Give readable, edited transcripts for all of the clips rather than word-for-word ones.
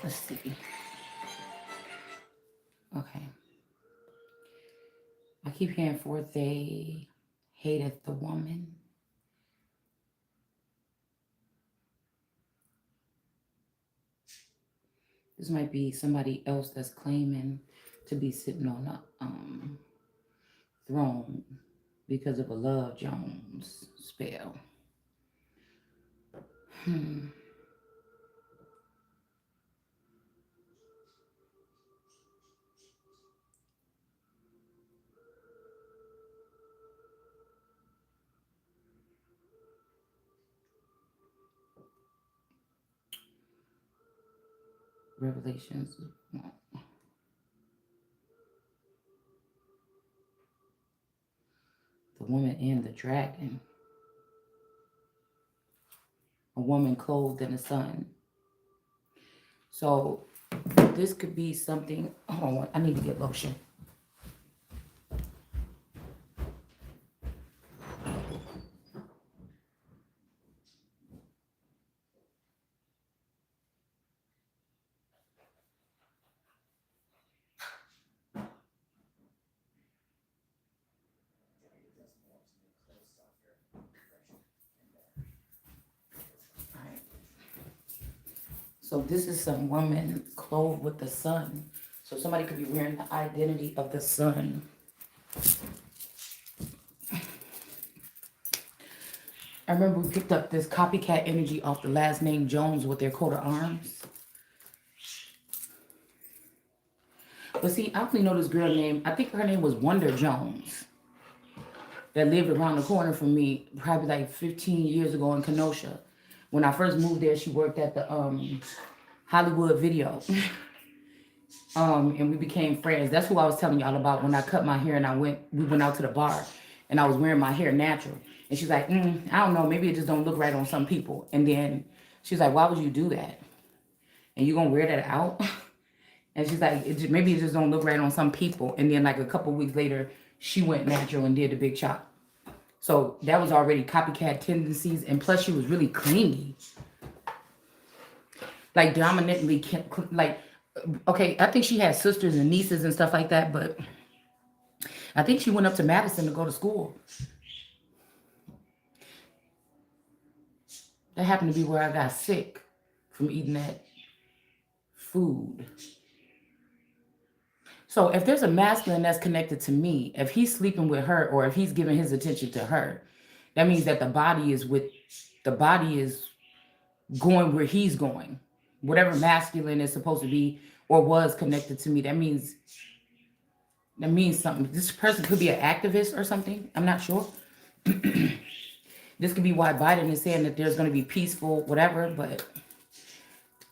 Let's see. Okay. I keep hearing forth they hateth the woman. This might be somebody else that's claiming to be sitting on a throne because of a Love Jones spell. Hmm. Revelations. The woman and the dragon. A woman clothed in the sun. So this could be something. Hold on, I need to get lotion. All right. So this is some woman clothed with the sun. So somebody could be wearing the identity of the sun. I remember we picked up this copycat energy off the last name Jones with their coat of arms. But see, I only know this girl name. I think her name was Wonder Jones. That lived around the corner from me probably like 15 years ago in Kenosha. When I first moved there, she worked at the Hollywood Video. And we became friends. That's who I was telling y'all about when I cut my hair and we went out to the bar and I was wearing my hair natural. And she's like, I don't know, maybe it just don't look right on some people. And then she's like, why would you do that? And you gonna wear that out? And she's like, maybe it just don't look right on some people. And then like a couple weeks later, she went natural and did the big chop. So that was already copycat tendencies. And plus she was really clingy. Like dominantly, like, okay, I think she had sisters and nieces and stuff like that. But I think she went up to Madison to go to school. That happened to be where I got sick from eating that food. So if there's a masculine that's connected to me, if he's sleeping with her or if he's giving his attention to her, that means that the body is going where he's going. Whatever masculine is supposed to be or was connected to me, that means something. This person could be an activist or something. I'm not sure. This could be why Biden is saying that there's going to be peaceful, whatever, but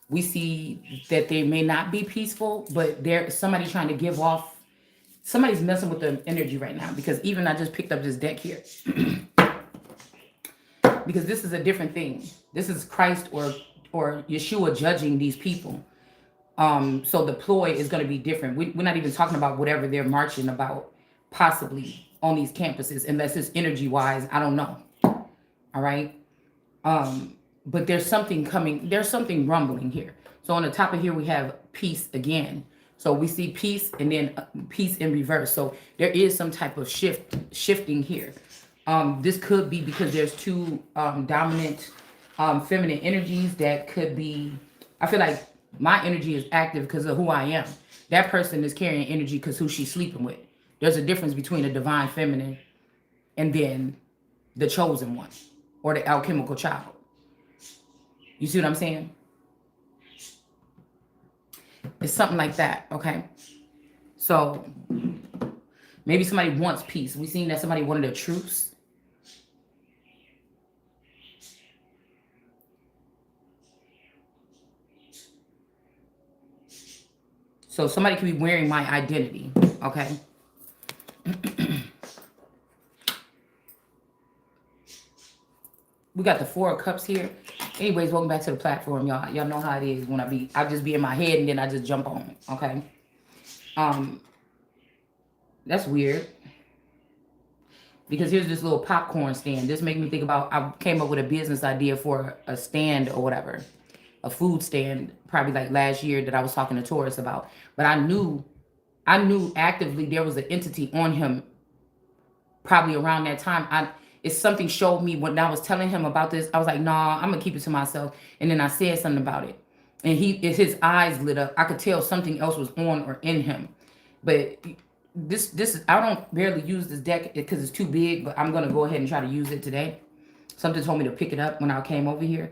we see that they may not be peaceful, but there's somebody trying to give off, somebody's messing with the energy right now, because even I just picked up this deck here. Because this is a different thing. This is Christ or Yeshua judging these people. So the ploy is going to be different. We're not even talking about whatever they're marching about possibly on these campuses, unless it's energy wise. I don't know. All right. But there's something coming. There's something rumbling here. So on the top of here, we have peace again. So we see peace and then peace in reverse. So there is some type of shifting here. This could be because there's two dominant feminine energies that could be, I feel like my energy is active because of who I am. That person is carrying energy because who she's sleeping with. There's a difference between a divine feminine and then the chosen one or the alchemical child. You see what I'm saying? It's something like that, okay? So maybe somebody wants peace. We seen that somebody wanted a truce. So somebody could be wearing my identity, okay? We got the 4 of Cups here. Anyways, welcome back to the platform, y'all. Y'all know how it is when I just be in my head and then I just jump on it, okay? That's weird. Because here's this little popcorn stand. This made me think about, I came up with a business idea for a stand or whatever. a food stand probably like last year that I was talking to Taurus about. But I knew actively there was an entity on him probably around that time. It's something showed me when I was telling him about this. I was like, nah, I'm gonna keep it to myself. And then I said something about it. And his eyes lit up. I could tell something else was on or in him. But this is, I don't barely use this deck because it's too big, but I'm gonna go ahead and try to use it today. Something told me to pick it up when I came over here.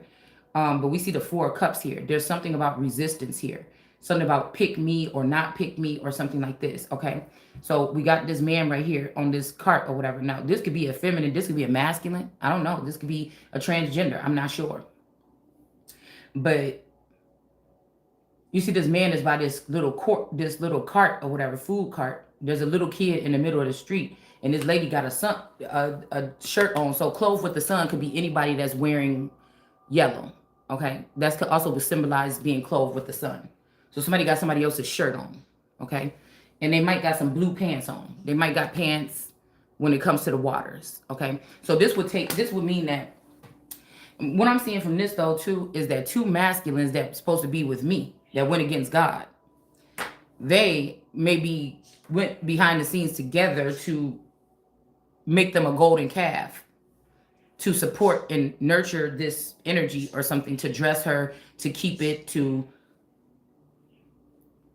But we see the 4 of Cups here. There's something about resistance here. Something about pick me or not pick me or something like this, okay? So we got this man right here on this cart or whatever. Now, this could be a feminine. This could be a masculine. I don't know. This could be a transgender. I'm not sure. But you see this man is by this little cart or whatever, food cart. There's a little kid in the middle of the street. And this lady got a shirt on. So clothed with the sun could be anybody that's wearing yellow, okay? That's could also symbolize being clothed with the sun. So somebody got somebody else's shirt on, okay? And they might got some blue pants on. They might got pants when it comes to the waters, okay? So this would mean that, what I'm seeing from this though too, is that 2 masculines that's supposed to be with me, that went against God, they maybe went behind the scenes together to make them a golden calf, to support and nurture this energy or something, to dress her, to keep it, to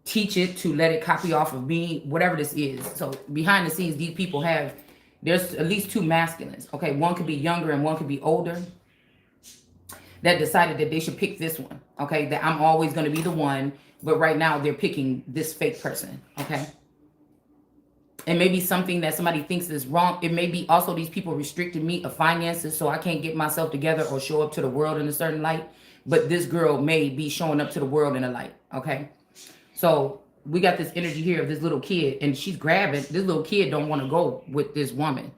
teach it, to let it copy off of me, whatever this is. So behind the scenes, these people there's at least 2 masculines, okay? One could be younger and one could be older, that decided that they should pick this one, okay? That I'm always going to be the one, but right now they're picking this fake person, okay? It may be something that somebody thinks is wrong. It may be also these people restricted me of finances, so I can't get myself together or show up to the world in a certain light. But this girl may be showing up to the world in a light, okay? So we got this energy here of this little kid, and she's grabbing. This little kid don't want to go with this woman,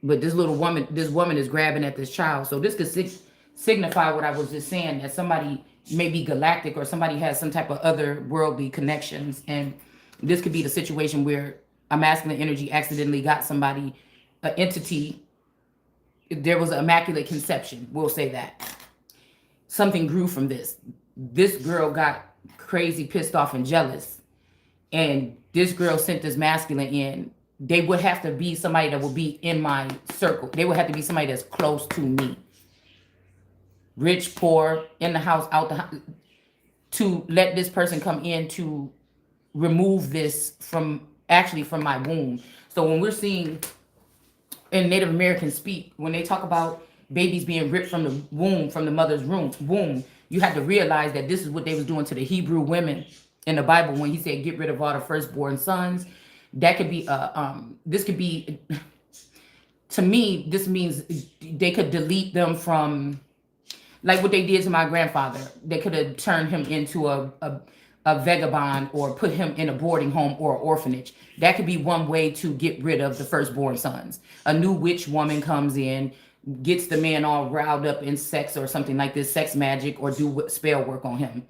but this woman is grabbing at this child. So this could signify what I was just saying, that somebody may be galactic or somebody has some type of other worldly connections, and this could be the situation where a masculine energy accidentally got somebody, an entity. There was an immaculate conception. We'll say that. Something grew from this. This girl got crazy, pissed off, and jealous. And this girl sent this masculine in. They would have to be somebody that would be in my circle. They would have to be somebody that's close to me. Rich, poor, in the house, out the house. To let this person come in to remove this from my womb. So when we're seeing in Native American speak, when they talk about babies being ripped from the womb, from the mother's womb, you have to realize that this is what they was doing to the Hebrew women in the Bible when he said, get rid of all the firstborn sons. That could be, this could be, to me, this means they could delete them from, like what they did to my grandfather. They could have turned him into a vagabond or put him in a boarding home or orphanage. That could be one way to get rid of the firstborn sons. A new witch woman comes in, gets the man all riled up in sex or something like this, sex magic, or do spell work on him.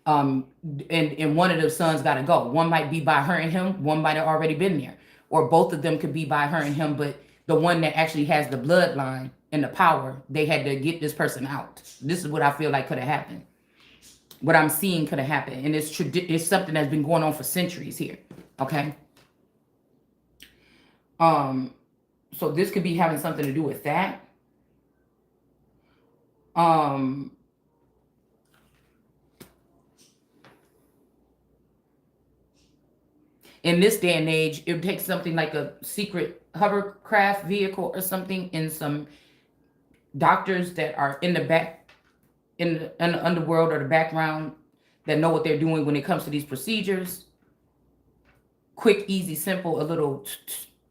And one of the sons got to go. One might be by her and him. One might have already been there. Or both of them could be by her and him, but the one that actually has the bloodline and the power, they had to get this person out. This is what I feel like could have happened. What I'm seeing could have happened. And it's something that's been going on for centuries here. Okay. So this could be having something to do with that. In this day and age, it would take something like a secret hovercraft vehicle or something, in some doctors that are in the back, in the underworld or the background, that know what they're doing when it comes to these procedures. Quick, easy, simple, a little,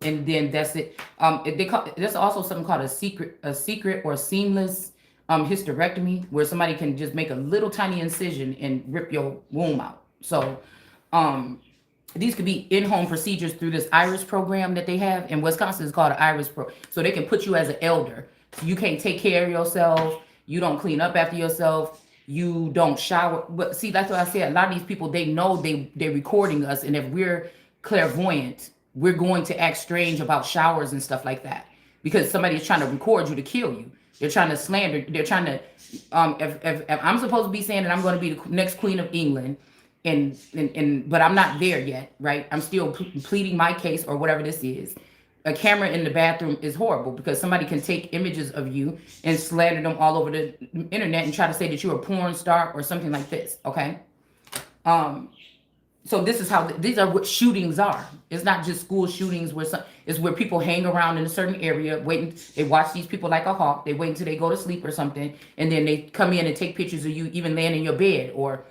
and then that's it. There's also something called a secret or seamless hysterectomy, where somebody can just make a little tiny incision and rip your womb out. So these could be in-home procedures through this IRIS program that they have in Wisconsin. It's called an IRIS pro. So they can put you as an elder. So you can't take care of yourself. You don't clean up after yourself. You don't shower. But see, that's what I said. A lot of these people, they know they're recording us. And if we're clairvoyant, we're going to act strange about showers and stuff like that, because somebody is trying to record you to kill you. They're trying to slander. They're trying to, if I'm supposed to be saying that I'm going to be the next queen of England, and but I'm not there yet, right? I'm still pleading my case or whatever this is. A camera in the bathroom is horrible because somebody can take images of you and slander them all over the internet and try to say that you're a porn star or something like this. Okay. So this is how these are what shootings are. It's not just school shootings where it's where people hang around in a certain area waiting. They watch these people like a hawk. They wait until they go to sleep or something, and then they come in and take pictures of you even laying in your bed or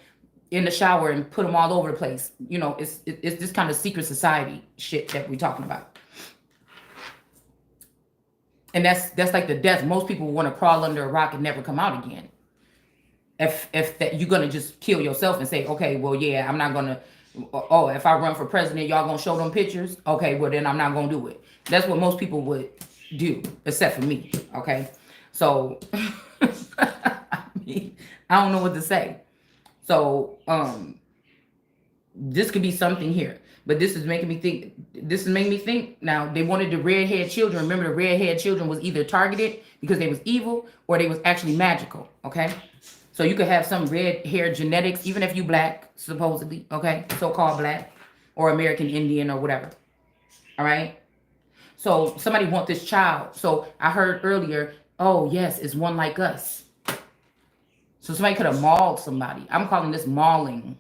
in the shower and put them all over the place. You know, it's this kind of secret society shit that we're talking about. And that's like the death. Most people want to crawl under a rock and never come out again. If that you're gonna just kill yourself and say, okay, well, yeah, I'm not gonna. Oh, if I run for president, y'all gonna show them pictures? Okay, well then I'm not gonna do it. That's what most people would do, except for me. Okay, so I mean, I don't know what to say. So this could be something here, but this is making me think. This is making me think. Now they wanted the redhead children. Remember, the redhead children was either targeted because they was evil or they was actually magical. Okay. So you could have some red hair genetics, even if you black, supposedly, okay? So-called black or American Indian or whatever, all right? So somebody want this child. So I heard earlier, oh, yes, it's one like us. So somebody could have mauled somebody. I'm calling this mauling.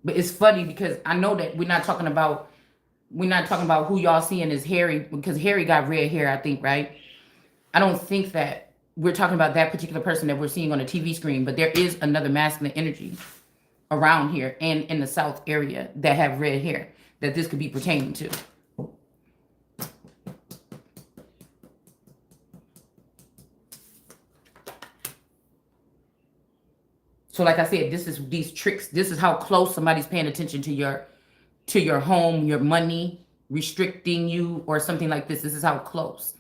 But it's funny because I know that we're not talking about who y'all seeing as Harry, because Harry got red hair, I think, right? I don't think that we're talking about that particular person that we're seeing on the TV screen, but there is another masculine energy around here and in the South area that have red hair that this could be pertaining to. So like I said, this is these tricks. This is how close somebody's paying attention to your home, your money, restricting you or something like this. This is how close.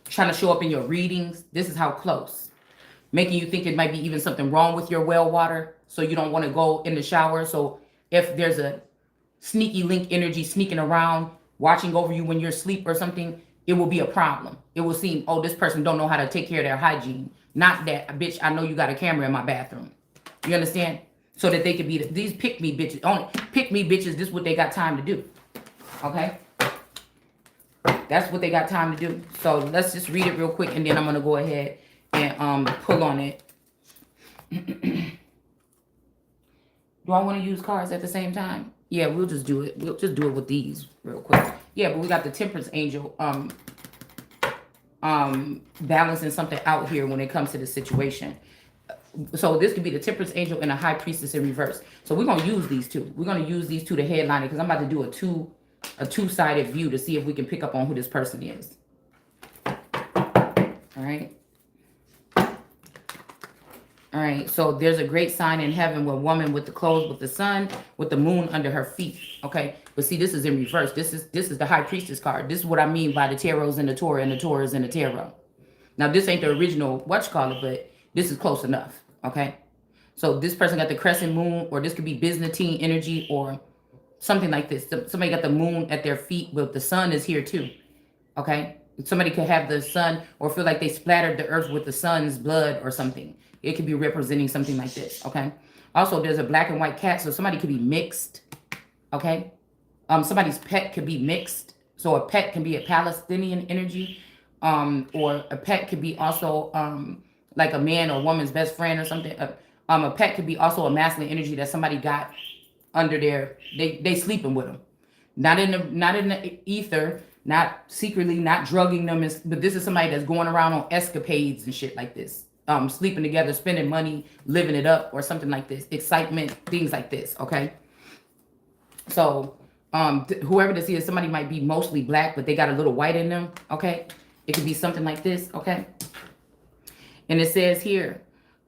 Trying to show up in your readings. This is how close. Making you think it might be even something wrong with your well water, so you don't want to go in the shower. So if there's a sneaky link energy sneaking around, watching over you when you're asleep or something, it will be a problem. It will seem, oh, this person don't know how to take care of their hygiene. Not that, bitch, I know you got a camera in my bathroom. You understand? So that they could be, these pick me bitches, only pick me bitches, this is what they got time to do. Okay? That's what they got time to do. So let's just read it real quick, and then I'm going to go ahead and pull on it. Do I want to use cards at the same time? Yeah, we'll just do it. We'll just do it with these real quick. Yeah, but we got the Temperance Angel balancing something out here when it comes to the situation. So this could be the Temperance Angel and a High Priestess in reverse. So we're going to use these two. We're going to use these two to headline it because I'm about to do a two-sided view to see if we can pick up on who this person is. All right. All right. So there's a great sign in heaven where a woman with the clothes with the sun, with the moon under her feet. Okay. But see, this is in reverse. This is the High Priestess card. This is what I mean by the tarots and the Torah and the Torahs and the tarot. Now, this ain't the original whatchamacallit, but this is close enough. Okay. So this person got the crescent moon, or this could be Byzantine energy or something like this. Somebody got the moon at their feet, but the sun is here too. Okay. Somebody could have the sun or feel like they splattered the earth with the sun's blood or something. It could be representing something like this. Okay. Also, there's a black and white cat. So somebody could be mixed. Okay. Somebody's pet could be mixed. So a pet can be a Palestinian energy. Or a pet could be also like a man or woman's best friend or something. A pet could be also a masculine energy that somebody got under their, they sleeping with them. Not in the ether, not secretly, not drugging them, but this is somebody that's going around on escapades and shit like this. Sleeping together, spending money, living it up, or something like this. Excitement, things like this, okay? So, whoever this is, somebody might be mostly black, but they got a little white in them, okay? It could be something like this, okay? And it says here,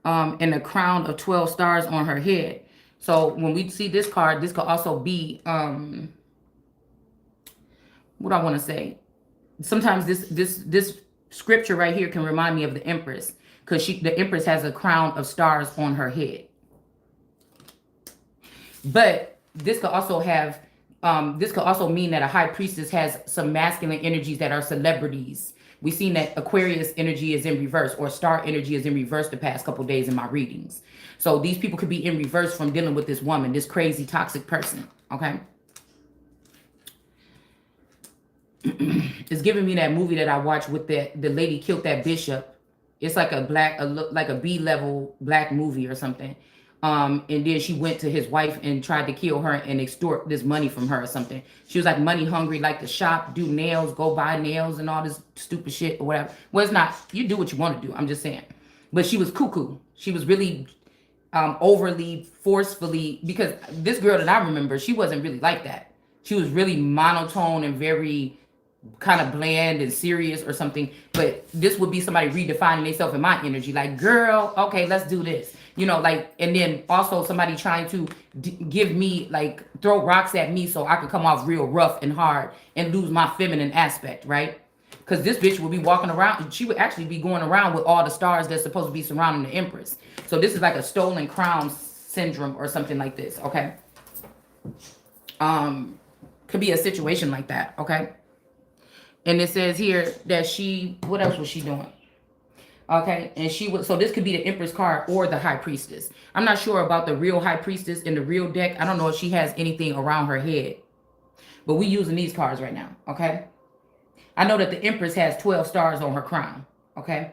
and a crown of 12 stars on her head. So when we see this card, this could also be, what I want to say. Sometimes this scripture right here can remind me of the Empress, because the Empress has a crown of stars on her head. But this could also have This could also mean that a high priestess has some masculine energies that are celebrities. We've seen that Aquarius energy is in reverse, or star energy is in reverse the past couple days in my readings. So these people could be in reverse from dealing with this woman, this crazy toxic person. Okay. It's giving me that movie that I watched with the lady killed that bishop. It's like like a B-level black movie or something. And then she went to his wife and tried to kill her and extort this money from her or something. She was like money hungry, like to shop, do nails, go buy nails and all this stupid shit or whatever. Well, it's not. You do what you want to do. I'm just saying. But she was cuckoo. She was really overly forcefully, because this girl that I remember, she wasn't really like that. She was really monotone and very kind of bland and serious or something. But this would be somebody redefining themselves in my energy, like, girl, okay, let's do this, you know, like. And then also somebody trying to give me, like, throw rocks at me so I could come off real rough and hard and lose my feminine aspect, right? Because this bitch would be walking around, she would actually be going around with all the stars that's supposed to be surrounding the Empress. So this is like a stolen crown syndrome or something like this, okay? Could be a situation like that, okay? And it says here that what else was she doing? Okay, and she was, so this could be the Empress card or the High Priestess. I'm not sure about the real High Priestess in the real deck. I don't know if she has anything around her head. But we using these cards right now, okay? I know that the Empress has 12 stars on her crown, okay?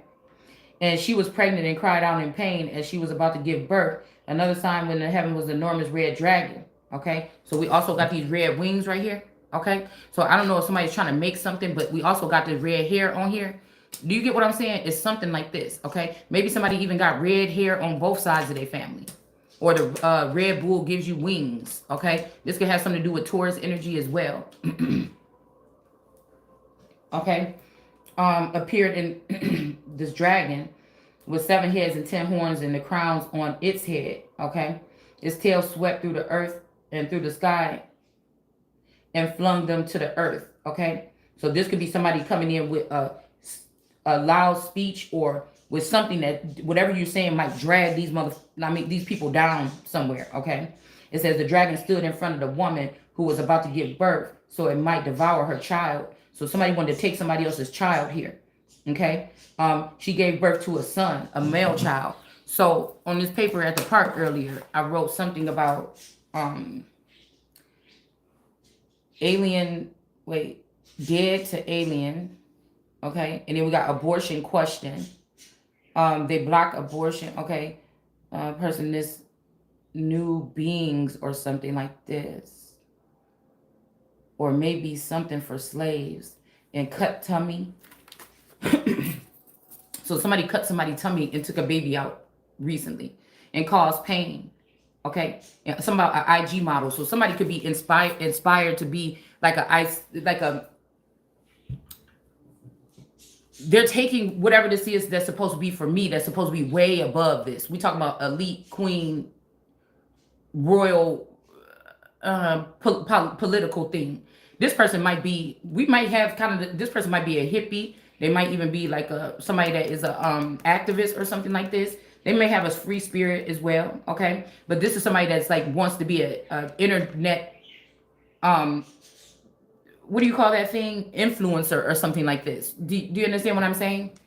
And she was pregnant and cried out in pain as she was about to give birth. Another sign when the heaven was the enormous red dragon, okay? So we also got these red wings right here. Okay, so I don't know if somebody's trying to make something, but we also got the red hair on here. Do you get what I'm saying? It's something like this, okay? Maybe somebody even got red hair on both sides of their family. Or the red bull gives you wings, okay? This could have something to do with Taurus energy as well. Okay? Appeared in this dragon with 7 heads and 10 horns and the crowns on its head, okay? Its tail swept through the earth and through the sky and flung them to the earth, okay? So this could be somebody coming in with a loud speech or with something that whatever you're saying might drag these people down somewhere, okay? It says the dragon stood in front of the woman who was about to give birth, so it might devour her child. So somebody wanted to take somebody else's child here, okay? She gave birth to a son, a male child. So on this paper at the park earlier, I wrote something about dead to alien, okay? And then we got abortion question. They block abortion, okay? Person, this new beings or something like this. Or maybe something for slaves. And cut tummy. So somebody cut somebody's tummy and took a baby out recently and caused pain. Okay, some about an IG model. So somebody could be inspired to be they're taking whatever this is that's supposed to be for me, that's supposed to be way above this. We talk about elite queen, royal, political thing. This person might be, this person might be a hippie. They might even be like somebody that is a activist or something like this. They may have a free spirit as well, okay? But this is somebody that's like wants to be a internet, what do you call that thing? Influencer or something like this. Do you understand what I'm saying?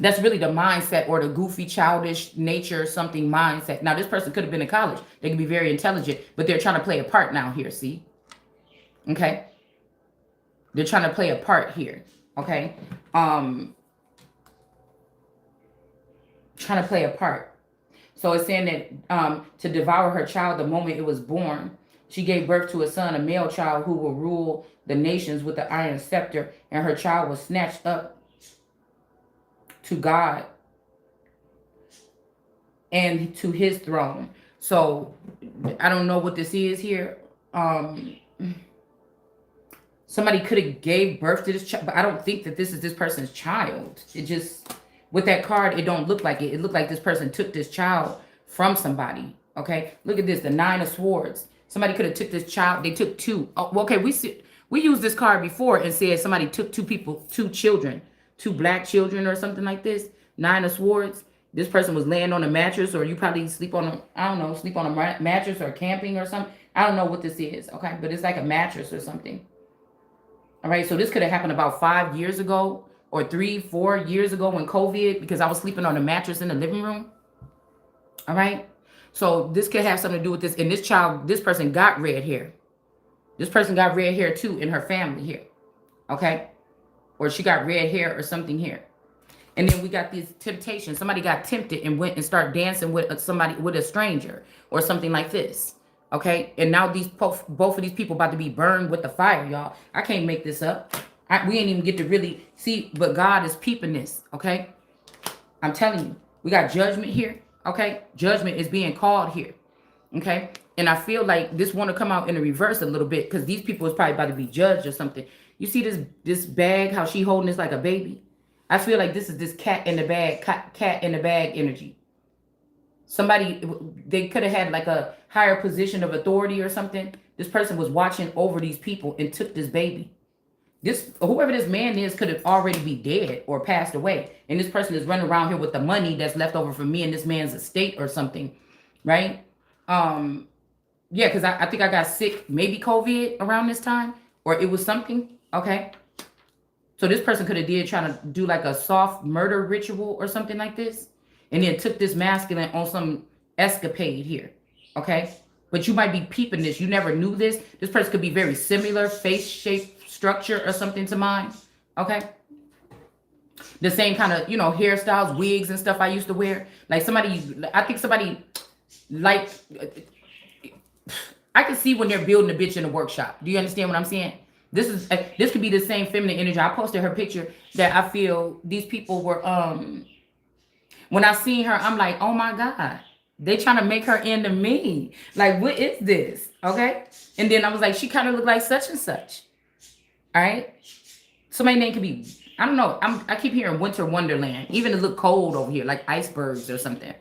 That's really the mindset or the goofy, childish nature, something mindset. Now, this person could have been in college. They could be very intelligent, but they're trying to play a part now here, see? Okay? They're trying to play a part here, okay? Trying to play a part. So it's saying that to devour her child the moment it was born. She gave birth to a son, a male child who will rule the nations with the iron scepter, and her child was snatched up to God and to his throne. So I don't know what this is here. Somebody could have gave birth to this child, but I don't think that this is this person's child. It just, with that card, it don't look like it. It looked like this person took this child from somebody. Okay, look at this, the 9 of Swords. Somebody could have took this child. They took 2. Oh, okay, we used this card before and said somebody took 2 children, 2 black children or something like this. 9 of Swords. This person was laying on a mattress, or you probably sleep on a mattress or camping or something. I don't know what this is, okay? But it's like a mattress or something. All right, so this could have happened about 5 years ago or 3, 4 years ago when COVID, because I was sleeping on a mattress in the living room. All right, so this could have something to do with this. And this person got red hair. This person got red hair too in her family here, okay? Or she got red hair or something here. And then we got these temptations. Somebody got tempted and went and started dancing with somebody, with a stranger or something like this. Okay. And now both of these people about to be burned with the fire, y'all. I can't make this up. We ain't even get to really see, but God is peeping this. Okay. I'm telling you, we got judgment here. Okay. Judgment is being called here. Okay. And I feel like this want to come out in the reverse a little bit, because these people is probably about to be judged or something. You see this bag, how she holding this like a baby? I feel like this is this cat in the bag energy. Somebody, they could have had like a higher position of authority or something. This person was watching over these people and took this baby. Whoever this man is could have already be dead or passed away. And this person is running around here with the money that's left over from me and this man's estate or something, right? Yeah, because I think I got sick, maybe COVID around this time, or it was something, okay? So this person could have trying to do like a soft murder ritual or something like this, and then took this masculine on some escapade here, okay? But you might be peeping this. You never knew this. This person could be very similar, face shape, structure or something to mine, okay? The same kind of, hairstyles, wigs and stuff I used to wear. Like I think somebody, like, I can see when they're building a bitch in a workshop. Do you understand what I'm saying? This could be the same feminine energy. I posted her picture that I feel these people were, when I seen her, I'm like, oh my God, they trying to make her into me. Like, what is this? Okay. And then I was like, she kind of looked like such and such. All right. Somebody's name could be, I don't know. I keep hearing Winter Wonderland. Even it look cold over here, like icebergs or something.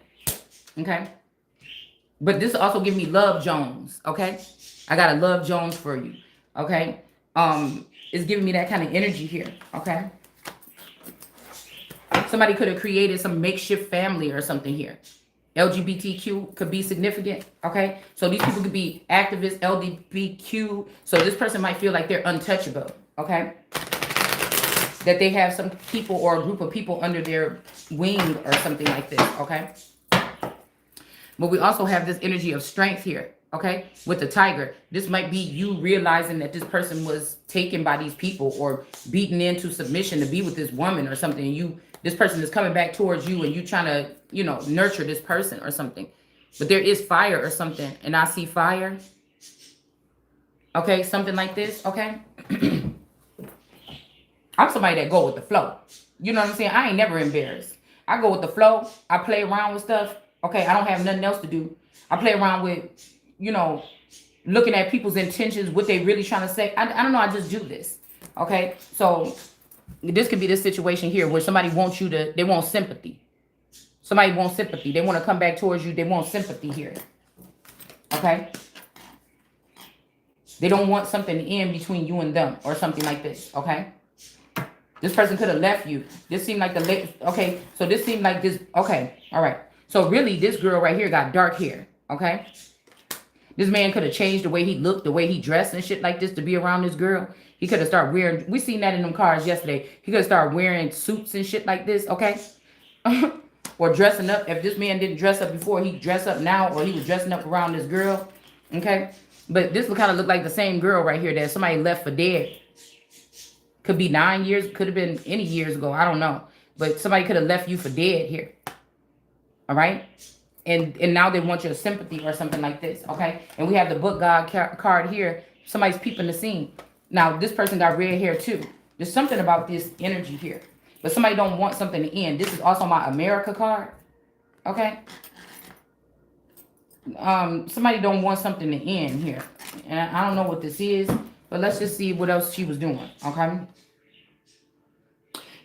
Okay. But this also give me Love Jones. Okay. I got a Love Jones for you. Okay. It's giving me that kind of energy here, okay? Somebody could have created some makeshift family or something here. LGBTQ could be significant, okay? So these people could be activists, LGBTQ. So this person might feel like they're untouchable, okay? That they have some people or a group of people under their wing or something like this, okay? But we also have this energy of strength here. Okay, with the tiger, this might be you realizing that this person was taken by these people or beaten into submission to be with this woman or something. This person is coming back towards you and you trying to, nurture this person or something. But there is fire or something, and I see fire. Okay, something like this. Okay, I'm somebody that go with the flow. You know what I'm saying? I ain't never embarrassed. I go with the flow. I play around with stuff. Okay, I don't have nothing else to do. I play around with, looking at people's intentions, what they really trying to say. I don't know. I just do this. Okay. So this could be this situation here where somebody wants they want sympathy. Somebody wants sympathy. They want to come back towards you. They want sympathy here. Okay. They don't want something to end between you and them or something like this. Okay. This person could have left you. This seemed like okay. So this seemed like this. Okay. All right. So really this girl right here got dark hair. Okay. This man could have changed the way he looked, the way he dressed and shit like this to be around this girl. He could have started wearing, we seen that in them cars yesterday. He could have started wearing suits and shit like this, okay? Or dressing up. If this man didn't dress up before, he dressed up now, or he was dressing up around this girl, okay? But this would kind of look like the same girl right here that somebody left for dead. Could be 9 years, could have been any years ago, I don't know. But somebody could have left you for dead here, all right? And now they want your sympathy or something like this, okay? And we have the book God card here. Somebody's peeping the scene. Now, this person got red hair too. There's something about this energy here. But somebody don't want something to end. This is also my America card, okay? Somebody don't want something to end here. And I don't know what this is, but let's just see what else she was doing, okay?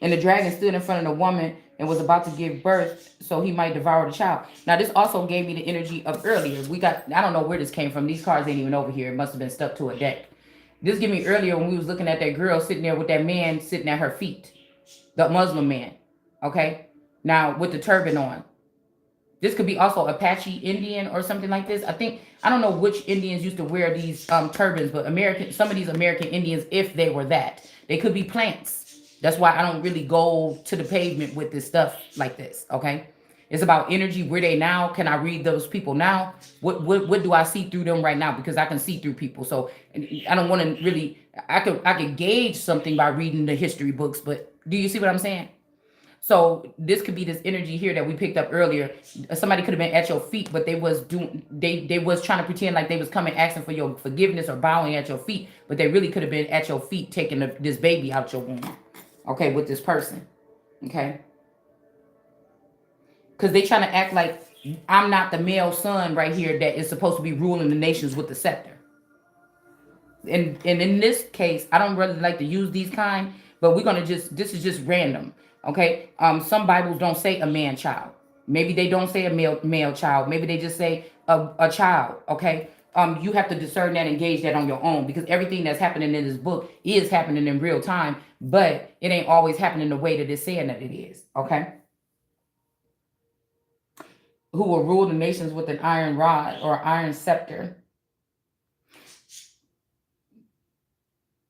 And the dragon stood in front of the woman and was about to give birth, so he might devour the child. Now, this also gave me the energy of earlier. I don't know where this came from. These cards ain't even over here. It must have been stuck to a deck. This gave me earlier when we was looking at that girl sitting there with that man sitting at her feet. The Muslim man, okay? Now, with the turban on. This could be also Apache Indian or something like this. I think I don't know which Indians used to wear these turbans, but some of these American Indians, if they were that, they could be plants. That's why I don't really go to the pavement with this stuff like this. Okay, it's about energy. Where they now? Can I read those people now? What do I see through them right now? Because I can see through people. So I don't want to really. I could gauge something by reading the history books, but do you see what I'm saying? So this could be this energy here that we picked up earlier. Somebody could have been at your feet, but they was trying to pretend like they was coming asking for your forgiveness or bowing at your feet, but they really could have been at your feet taking this baby out your womb. Okay, with this person. Okay, because they trying to act like I'm not the male son right here that is supposed to be ruling the nations with the scepter. And in this case, I don't really like to use these kind, but we're gonna just this is just random. Okay. Some Bibles don't say a man child. Maybe they don't say a male child. Maybe they just say a child. Okay. You have to discern that and gauge that on your own, because everything that's happening in this book is happening in real time, but it ain't always happening the way that it's saying that it is. Okay. Who will rule the nations with an iron rod or iron scepter.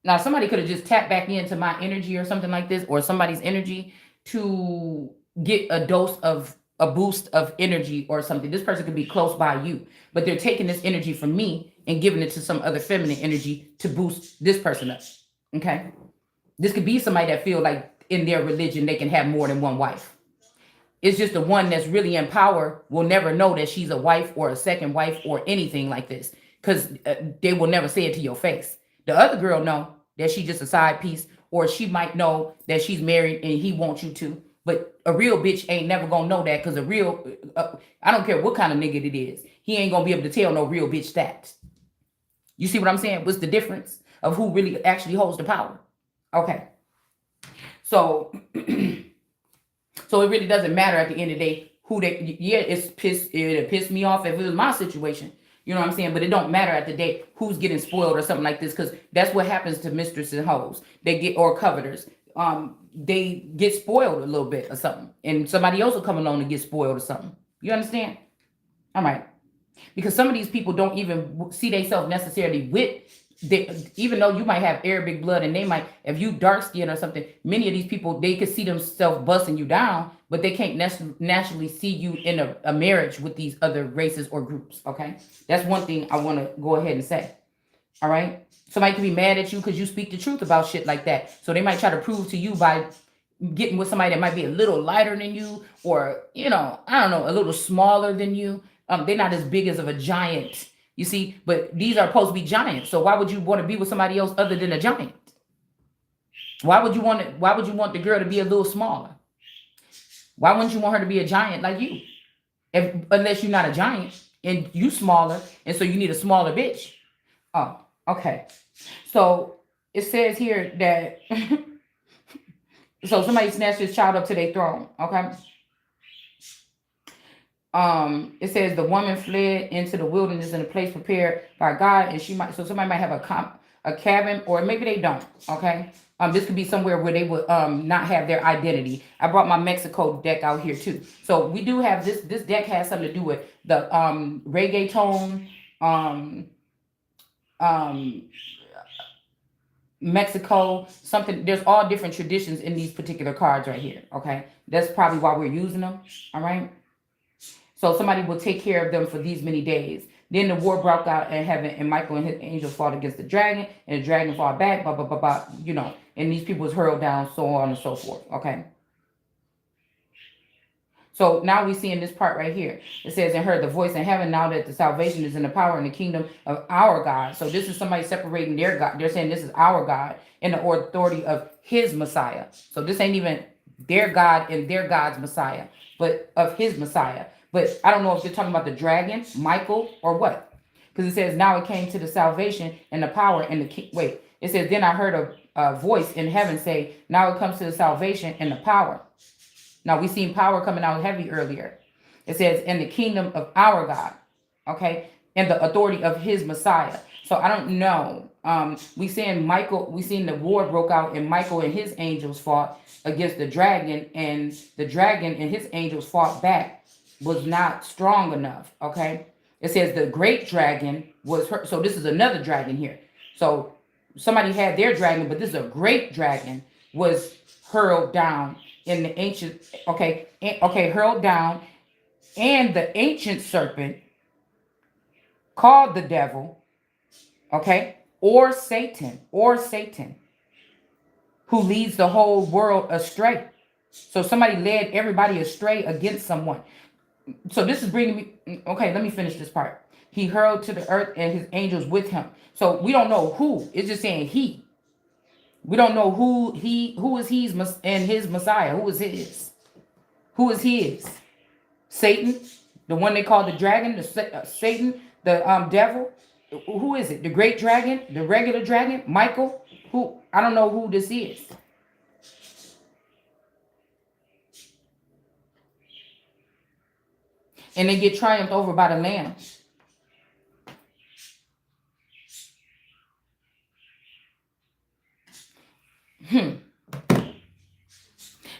Now, somebody could have just tapped back into my energy or something like this, or somebody's energy to get a boost of energy or something. This person could be close by you, but they're taking this energy from me and giving it to some other feminine energy to boost this person up. Okay. This could be somebody that feel like in their religion they can have more than one wife. It's just the one that's really in power will never know that she's a wife or a second wife or anything like this, because they will never say it to your face. The other girl know that she's just a side piece, or she might know that she's married and he wants you to. But a real bitch ain't never gonna know that, because a real, I don't care what kind of nigga it is, he ain't gonna be able to tell no real bitch that. You see what I'm saying? What's the difference of who really actually holds the power? Okay. So, so it really doesn't matter at the end of the day who they, yeah, it pissed me off if it was my situation. You know what I'm saying? But it don't matter at the day who's getting spoiled or something like this, because that's what happens to mistresses and hoes. They get, or coveters. They get spoiled a little bit or something, and somebody else will come along and get spoiled or something. You understand? All right. Because some of these people don't even see themselves necessarily with, even though you might have Arabic blood, and they might, if you dark skin or something, many of these people, they could see themselves busting you down, but they can't naturally see you in a marriage with these other races or groups. Okay. That's one thing I want to go ahead and say. All right. Somebody could be mad at you because you speak the truth about shit like that. So they might try to prove to you by getting with somebody that might be a little lighter than you, or, you know, I don't know, a little smaller than you. They're not as big as of a giant, you see, but these are supposed to be giants. So why would you want to be with somebody else other than a giant? Why would you want the girl to be a little smaller? Why wouldn't you want her to be a giant like you? Unless you're not a giant and you smaller, and so you need a smaller bitch. Oh, okay. So it says here that so somebody snatched his child up to their throne. Okay. It says the woman fled into the wilderness in a place prepared by God, and somebody might have a cabin, or maybe they don't. Okay. This could be somewhere where they would not have their identity. I brought my Mexico deck out here too. So we do have this deck has something to do with the reggaeton, Mexico, something. There's all different traditions in these particular cards right here. Okay. That's probably why we're using them. All right. So somebody will take care of them for these many days. Then the war broke out in heaven, and Michael and his angels fought against the dragon, and the dragon fought back, blah, blah, blah, blah, you know, and these people was hurled down, so on and so forth. Okay. So now we see in this part right here, it says, and heard the voice in heaven, now that the salvation is in the power and the kingdom of our God. So this is somebody separating their God. They're saying this is our God and the authority of his Messiah. So this ain't even their God and their God's Messiah, but of his Messiah. But I don't know if they're talking about the dragon, Michael, or what. Because it says, now it came to the salvation and the power and the king. Wait, it says, then I heard a voice in heaven say, now it comes to the salvation and the power. Now we seen power coming out heavy earlier. It says, in the kingdom of our God. Okay. And the authority of his Messiah. So I don't know. We seen the war broke out, and Michael and his angels fought against the dragon, and the dragon and his angels fought back. was not strong enough. Okay. It says the great dragon was her. So this is another dragon here. So somebody had their dragon, but this is a great dragon was hurled down in the ancient. Okay. Okay. Hurled down. And the ancient serpent called the devil. Okay. Or Satan, who leads the whole world astray. So somebody led everybody astray against someone. So this is bringing me, okay, let me finish this part. He hurled to the earth and his angels with him. So we don't know who. It's just saying he. We don't know who is he's and his Messiah. Who is his? Who is his? Satan, the one they call the dragon, the Satan, the devil. Who is it? The great dragon, the regular dragon, Michael. Who? I don't know who this is. And they get triumphed over by the Lamb.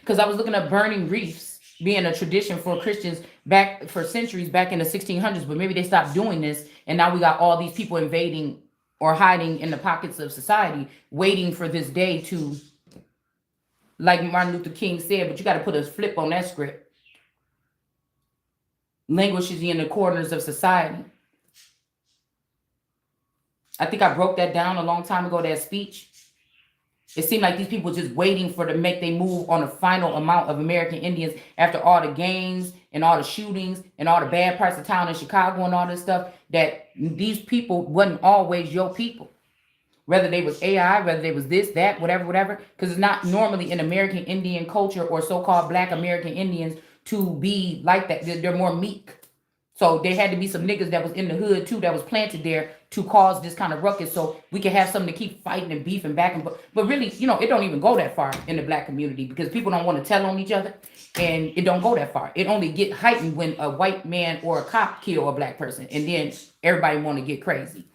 Because I was looking at burning reefs being a tradition for Christians back for centuries back in the 1600s, but maybe they stopped doing this, and now we got all these people invading or hiding in the pockets of society, waiting for this day to, like Martin Luther King said, but you got to put a flip on that script. Languishes in the corners of society. I think I broke that down a long time ago, that speech. It seemed like these people just waiting for to make they move on the final amount of American Indians after all the gangs and all the shootings and all the bad parts of town in Chicago and all this stuff, that these people wasn't always your people. Whether they was AI, whether they was this, that, whatever, because it's not normally in American Indian culture or so-called Black American Indians to be like that. They're more meek. So there had to be some niggas that was in the hood too, that was planted there to cause this kind of ruckus, so we can have something to keep fighting and beefing back and but really, it don't even go that far in the Black community because people don't want to tell on each other, and it don't go that far. It only get heightened when a white man or a cop kill a Black person, and then everybody want to get crazy.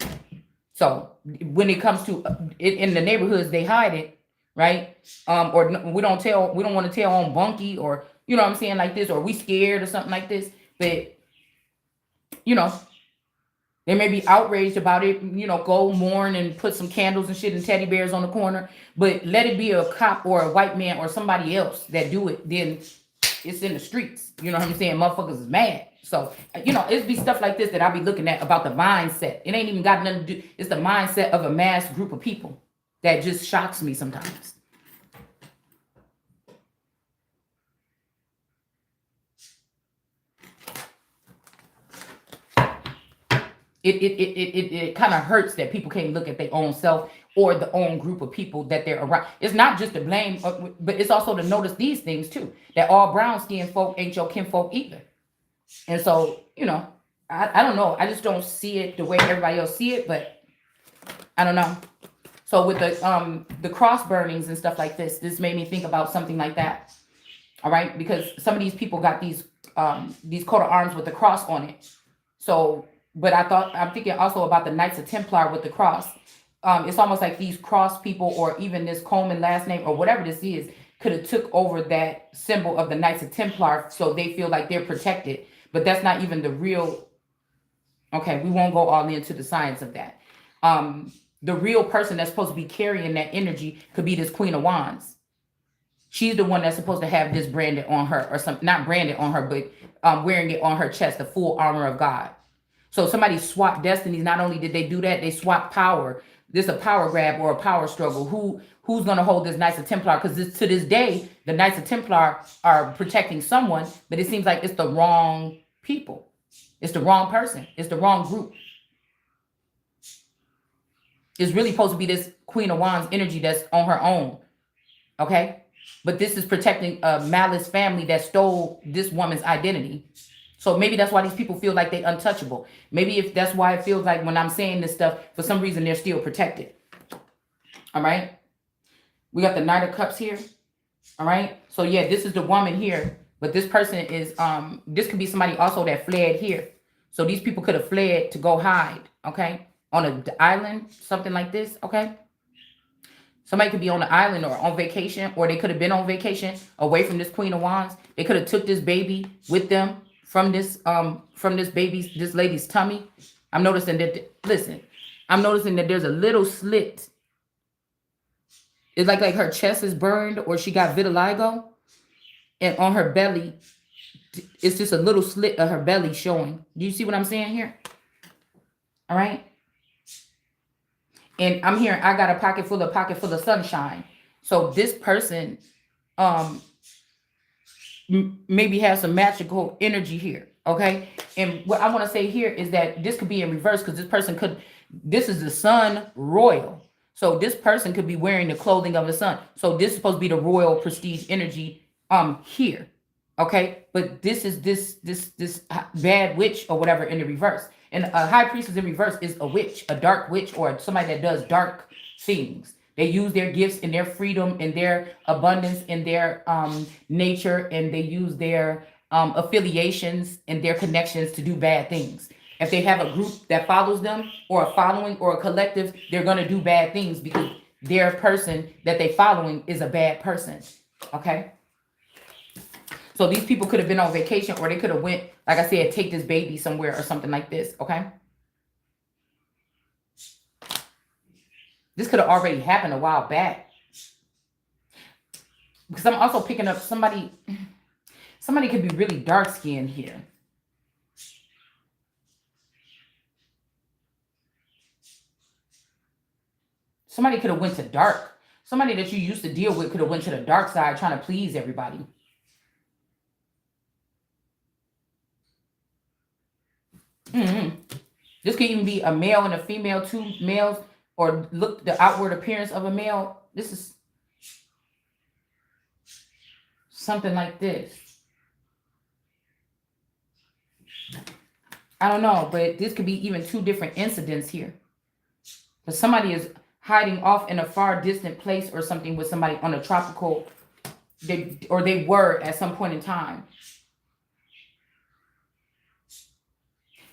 So when it comes to it in the neighborhoods, they hide it, right? Or we don't want to tell on Bunky, or you know what I'm saying, like this, or we scared or something like this, but they may be outraged about it, go mourn and put some candles and shit and teddy bears on the corner, but let it be a cop or a white man or somebody else that do it, then it's in the streets. You know what I'm saying? Motherfuckers is mad. So, it'd be stuff like this that I'll be looking at about the mindset. It ain't even got nothing to do. It's the mindset of a mass group of people that just shocks me sometimes. It kind of hurts that people can't look at their own self or the own group of people that they're around. It's not just to blame, but it's also to notice these things too, that all brown skinned folk ain't your kinfolk either. And so, I don't know. I just don't see it the way everybody else see it, but I don't know. So with the cross burnings and stuff like this made me think about something like that. All right, because some of these people got these coat of arms with the cross on it. So, but I'm thinking also about the Knights of Templar with the cross. It's almost like these cross people, or even this Coleman last name, or whatever this is, could have took over that symbol of the Knights of Templar, so they feel like they're protected. But that's not even the real. Okay, we won't go all into the science of that. The real person that's supposed to be carrying that energy could be this Queen of Wands. She's the one that's supposed to have this branded on her, or some, not branded on her, but wearing it on her chest, the full armor of God. So somebody swapped destinies. Not only did they do that, they swapped power. This is a power grab or a power struggle. Who's going to hold this Knights of Templar? Because to this day, the Knights of Templar are protecting someone, but it seems like it's the wrong people. It's the wrong person. It's the wrong group. It's really supposed to be this Queen of Wands energy that's on her own. Okay? But this is protecting a malice family that stole this woman's identity. So maybe that's why these people feel like they're untouchable. Maybe if that's why it feels like when I'm saying this stuff, for some reason they're still protected. All right. We got the Knight of Cups here. All right. So yeah, this is the woman here. But this person is, this could be somebody also that fled here. So these people could have fled to go hide. Okay. On an island, something like this. Okay. Somebody could be on the island or on vacation, or they could have been on vacation away from this Queen of Wands. They could have took this baby with them from this lady's tummy, I'm noticing that, listen, I'm noticing that there's a little slit. It's like her chest is burned or she got vitiligo, and on her belly, it's just a little slit of her belly showing. Do you see what I'm saying here? All right. And I'm hearing I got a pocket full of sunshine. So this person um maybe has some magical energy here. Okay. And what I want to say here is that this could be in reverse, because this is the sun royal. So this person could be wearing the clothing of the sun. So this is supposed to be the royal prestige energy here. Okay. But this is this bad witch or whatever in the reverse. And a high priestess in reverse is a witch, a dark witch, or somebody that does dark things. They use their gifts and their freedom and their abundance and their nature, and they use their affiliations and their connections to do bad things. If they have a group that follows them, or a following, or a collective, they're going to do bad things because their person that they following is a bad person. Okay. So these people could have been on vacation, or they could have went, like I said, take this baby somewhere or something like this. Okay. This could have already happened a while back. Because I'm also picking up somebody could be really dark skinned here. Somebody could have went to dark. Somebody that you used to deal with could have went to the dark side trying to please everybody. This could even be a male and a female, two males, or look the outward appearance of a male. This is something like this. I don't know, but this could be even two different incidents here. But somebody is hiding off in a far distant place or something with somebody on a tropical, they were at some point in time.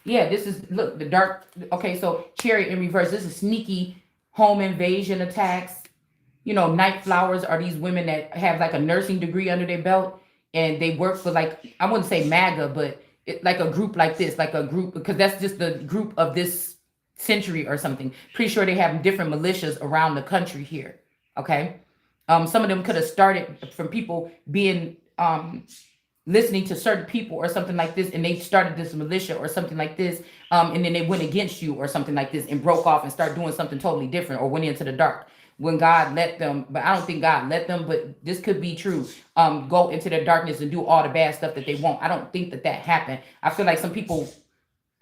Yeah, this is, look, the dark. Okay, so Chariot in reverse. This is sneaky home invasion attacks. Night flowers are these women that have like a nursing degree under their belt, and they work for, like, I wouldn't say MAGA, but like a group like this, like a group, because that's just the group of this century or something. Pretty sure they have different militias around the country here. Okay. Some of them could have started from people being listening to certain people or something like this, and they started this militia or something like this, and then they went against you or something like this and broke off and started doing something totally different, or went into the dark when God let them. But I don't think God let them, but this could be true. Go into the darkness and do all the bad stuff that they want. I don't think that happened. I feel like some people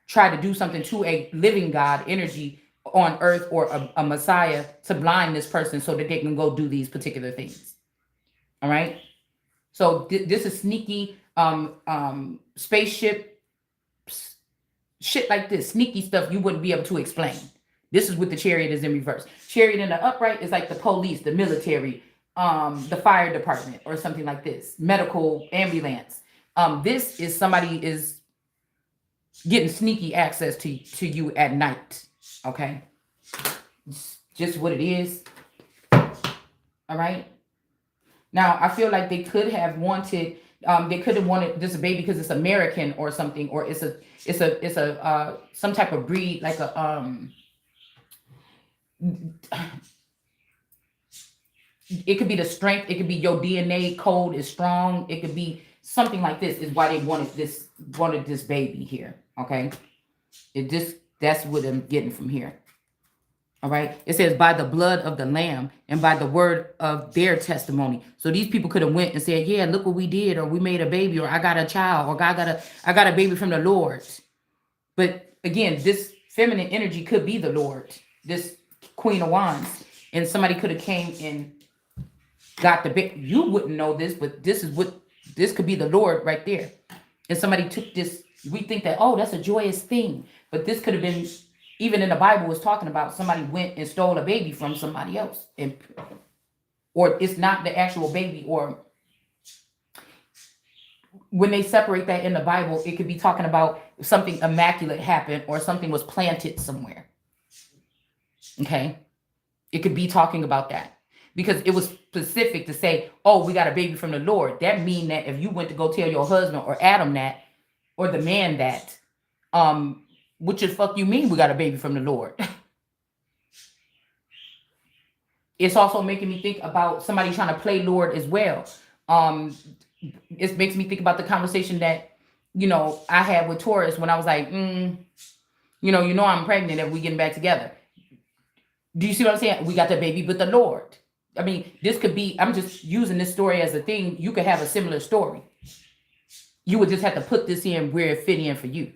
try to do something to a living God energy on earth, or a Messiah, to blind this person so that they can go do these particular things. All right. So this is sneaky spaceship shit like this, sneaky stuff you wouldn't be able to explain. This is what the Chariot is in reverse. Chariot in the upright is like the police, the military, the fire department, or something like this, medical ambulance. This is somebody is getting sneaky access to you at night. Okay, it's just what it is. All right. Now I feel like they could have wanted this baby because it's American or something, or it's a some type of breed, like a it could be the strength, it could be your DNA code is strong, it could be something like this, is why they wanted this baby here. Okay, that's what I'm getting from here. All right. It says by the blood of the lamb and by the word of their testimony. So these people could have went and said, yeah, look what we did, or we made a baby, or I got a child, or I got a baby from the Lord. But again, this feminine energy could be the Lord, this Queen of Wands, and somebody could have came and got the baby. You wouldn't know this, but this could be the Lord right there. And somebody took this. We think that, oh, that's a joyous thing, but this could have been, even in the Bible was talking about somebody went and stole a baby from somebody else, or it's not the actual baby, or when they separate that in the Bible, it could be talking about something immaculate happened, or something was planted somewhere. Okay. It could be talking about that because it was specific to say, oh, we got a baby from the Lord. That mean that if you went to go tell your husband or Adam that, or the man that, which is fuck you mean we got a baby from the Lord. It's also making me think about somebody trying to play Lord as well. Um, it makes me think about the conversation that, I had with Taurus when I was like, I'm pregnant and we getting back together. Do you see what I'm saying? We got the baby with the Lord. I mean, this could be, I'm just using this story as a thing. You could have a similar story. You would just have to put this in where it fit in for you.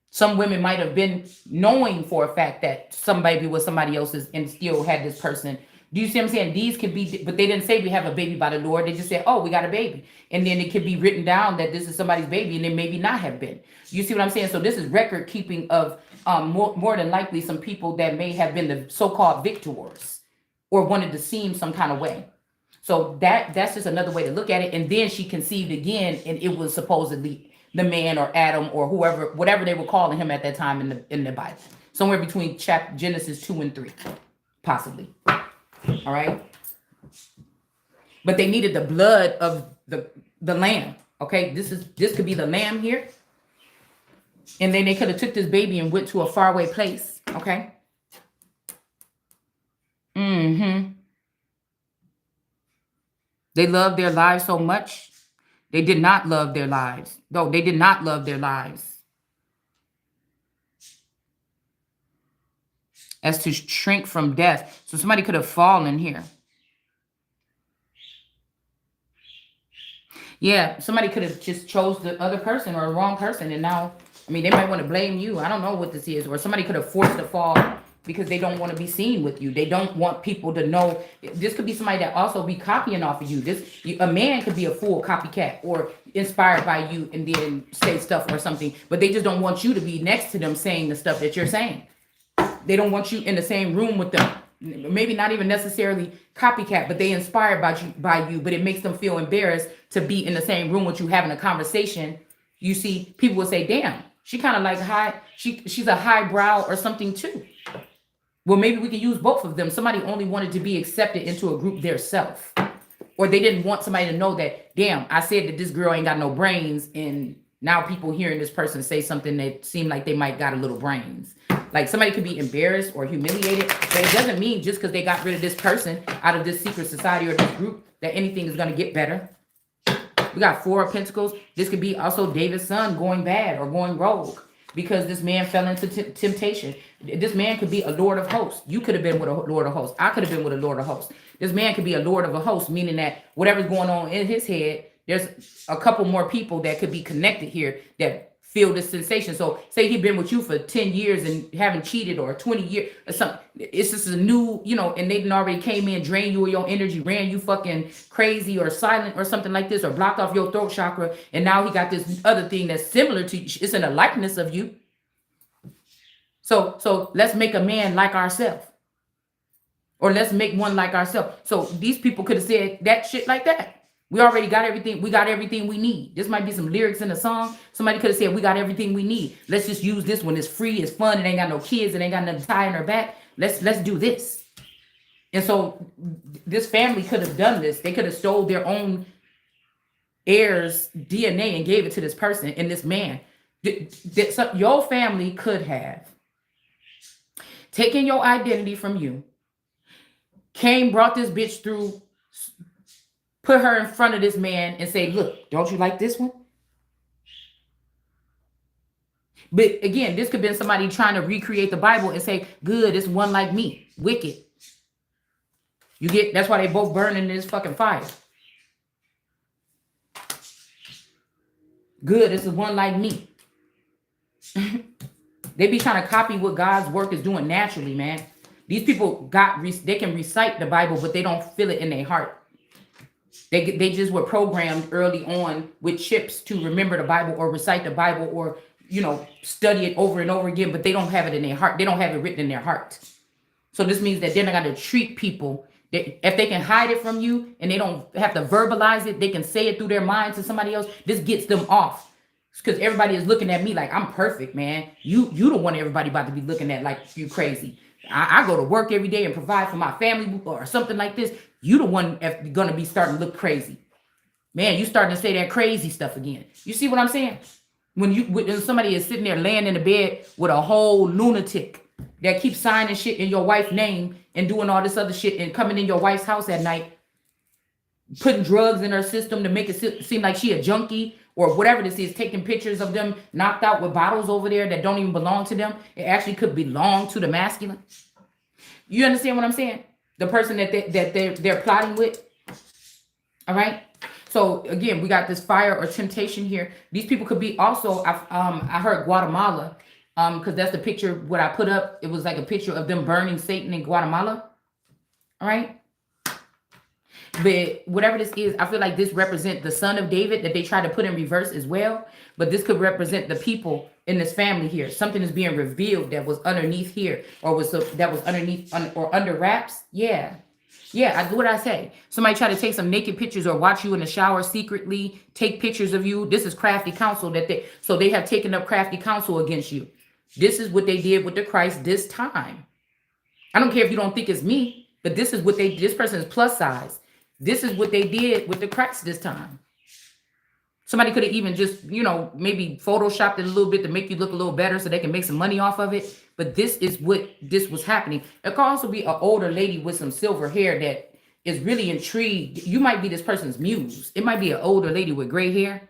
Some women might have been knowing for a fact that some baby was somebody else's and still had this person. Do you see what I'm saying? These could be, but they didn't say we have a baby by the Lord. They just said, oh, we got a baby. And then it could be written down that this is somebody's baby and it maybe not have been. You see what I'm saying? So this is record keeping of more than likely some people that may have been the so-called victors or wanted to seem some kind of way. So that's just another way to look at it. And then she conceived again, and it was supposedly the man or Adam or whoever, whatever they were calling him at that time in the Bible, somewhere between Genesis 2 and 3, possibly. All right. But they needed the blood of the lamb. Okay, this could be the lamb here, and then they could have took this baby and went to a faraway place. Okay. They loved their lives so much. They did not love their lives. No, they did not love their lives as to shrink from death. So somebody could have fallen here. Yeah, somebody could have just chose the other person or the wrong person. And now, I mean, they might want to blame you. I don't know what this is. Or somebody could have forced a fall because they don't want to be seen with you. They don't want people to know. This could be somebody that also be copying off of you. A man could be a full copycat or inspired by you and then say stuff or something. But they just don't want you to be next to them saying the stuff that you're saying. They don't want you in the same room with them. Maybe not even necessarily copycat, but they inspired by you, but it makes them feel embarrassed to be in the same room with you having a conversation. You see, people will say, damn, she kind of like she's a highbrow or something too. Well, maybe we can use both of them. Somebody only wanted to be accepted into a group theirself. Or they didn't want somebody to know that, damn, I said that this girl ain't got no brains, and now people hearing this person say something that seemed like they might got a little brains. Like somebody could be embarrassed or humiliated, but it doesn't mean just because they got rid of this person out of this secret society or this group that anything is going to get better. We got 4 of Pentacles. This could be also David's son going bad or going rogue because this man fell into temptation. This man could be a Lord of hosts. You could have been with a Lord of hosts. I could have been with a Lord of hosts. This man could be a Lord of a host, meaning that whatever's going on in his head, there's a couple more people that could be connected here that feel this sensation. So say he'd been with you for 10 years and haven't cheated, or 20 years or something. It's just a new, and they didn't already came in, drained you of your energy, ran you fucking crazy or silent or something like this, or blocked off your throat chakra. And now he got this other thing that's similar to you. It's in a likeness of you. So let's make a man like ourselves. Or let's make one like ourselves. So these people could have said that shit like that. We already got everything. We got everything we need. This might be some lyrics in a song. Somebody could have said, we got everything we need. Let's just use this one. It's free. It's fun. It ain't got no kids. It ain't got nothing tie in her back. Let's do this. And so this family could have done this. They could have stole their own heir's DNA and gave it to this person and this man. So your family could have taken your identity from you, brought this bitch through, put her in front of this man and say, look, don't you like this one? But again, this could have been somebody trying to recreate the Bible and say, good, it's one like me, wicked. That's why they both burn in this fucking fire. Good, it's one like me. They be trying to copy what God's work is doing naturally, man. These people they can recite the Bible, but they don't feel it in their heart. They just were programmed early on with chips to remember the Bible or recite the Bible or, study it over and over again, but they don't have it in their heart. They don't have it written in their heart. So this means that they're not going to treat people. If they can hide it from you and they don't have to verbalize it, they can say it through their mind to somebody else. This gets them off. Because everybody is looking at me like I'm perfect, man. You the one everybody about to be looking at like you crazy. I go to work every day and provide for my family or something like this. You the one going to be starting to look crazy. Man, you starting to say that crazy stuff again. You see what I'm saying? When somebody is sitting there laying in the bed with a whole lunatic that keeps signing shit in your wife's name and doing all this other shit and coming in your wife's house at night, putting drugs in her system to make it seem like she a junkie or whatever this is, taking pictures of them knocked out with bottles over there that don't even belong to them. It actually could belong to the masculine. You understand what I'm saying? The person that they're plotting with. All right. So again, we got this fire or temptation here. These people could be also. I heard Guatemala, because that's the picture what I put up. It was like a picture of them burning Satan in Guatemala. All right. But whatever this is, I feel like this represents the son of David that they try to put in reverse as well. But this could represent the people in this family here. Something is being revealed that was underneath here, or that was underneath or under wraps. Yeah. Yeah, I do what I say. Somebody try to take some naked pictures or watch you in the shower secretly, take pictures of you. This is crafty counsel so they have taken up crafty counsel against you. This is what they did with the Christ this time. I don't care if you don't think it's me, but this is what this person is plus size. This is what they did with the Christ this time. Somebody could have even just, maybe photoshopped it a little bit to make you look a little better so they can make some money off of it. But this is what this was happening. It could also be an older lady with some silver hair that is really intrigued. You might be this person's muse. It might be an older lady with gray hair,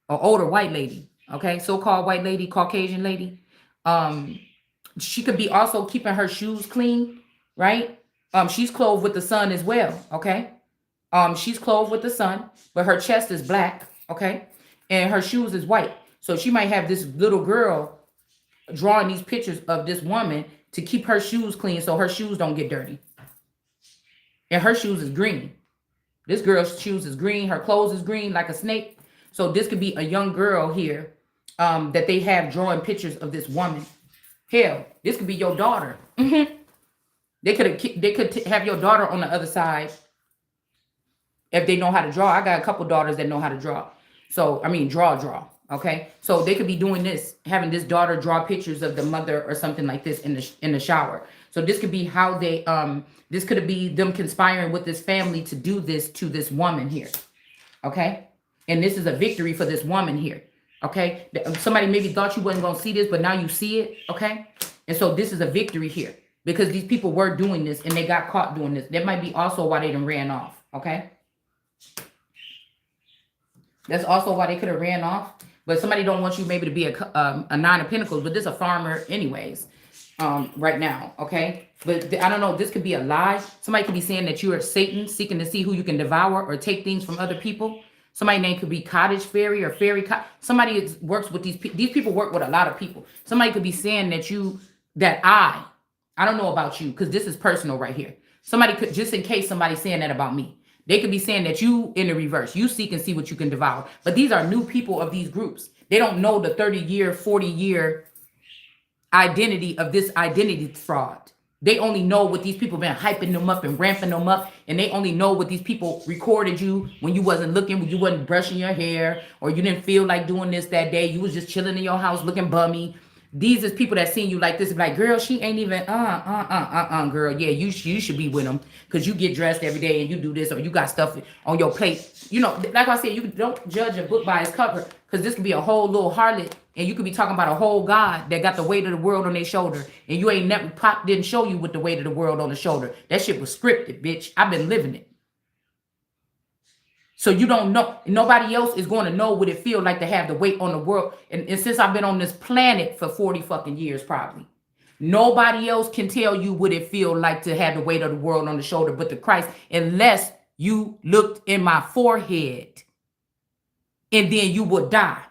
or older white lady. Okay, so-called white lady, Caucasian lady. She could be also keeping her shoes clean, right? She's clothed with the sun as well. Okay, she's clothed with the sun, but her chest is black. Okay, and her shoes is white. So she might have this little girl drawing these pictures of this woman to keep her shoes clean so her shoes don't get dirty. And her shoes is green. This girl's shoes is green. Her clothes is green like a snake. So this could be a young girl here that they have drawing pictures of this woman. Hell, this could be your daughter. They could have your daughter on the other side if they know how to draw. I got a couple daughters that know how to draw. So, I mean, draw. Okay. So they could be doing this, having this daughter draw pictures of the mother or something like this in the shower. So this could be how they, this could be them conspiring with this family to do this to this woman here. Okay. And this is a victory for this woman here. Okay. Somebody maybe thought you wasn't going to see this, but now you see it. Okay. And so this is a victory here because these people were doing this and they got caught doing this. That might be also why they done ran off. Okay. That's also why they could have ran off. But somebody don't want you maybe to be a nine of pentacles, but this is a farmer anyways, right now, okay? But I don't know, this could be a lie. Somebody could be saying that you are Satan, seeking to see who you can devour or take things from other people. Somebody's name could be Cottage Fairy or Fairy. Somebody works with these people work with a lot of people. Somebody could be saying that I don't know about you, because this is personal right here. Somebody could, just in case somebody's saying that about me. They could be saying that you in the reverse. You seek and see what you can devour. But these are new people of these groups. They don't know the 30-year, 40-year identity of this identity fraud. They only know what these people been hyping them up and ramping them up. And they only know what these people recorded you when you wasn't looking, when you wasn't brushing your hair, or you didn't feel like doing this that day. You was just chilling in your house looking bummy. These is people that seen you like this, like, girl, she ain't even, girl. Yeah, you should be with them because you get dressed every day and you do this, or you got stuff on your plate. You know, like I said, you don't judge a book by its cover, because this could be a whole little harlot and you could be talking about a whole God that got the weight of the world on their shoulder, and you ain't never, Pop didn't show you with the weight of the world on the shoulder. That shit was scripted, bitch. I've been living it. So you don't know, nobody else is going to know what it feels like to have the weight on the world. And since I've been on this planet for 40 fucking years, probably, nobody else can tell you what it feels like to have the weight of the world on the shoulder but the Christ, unless you looked in my forehead and then you would die.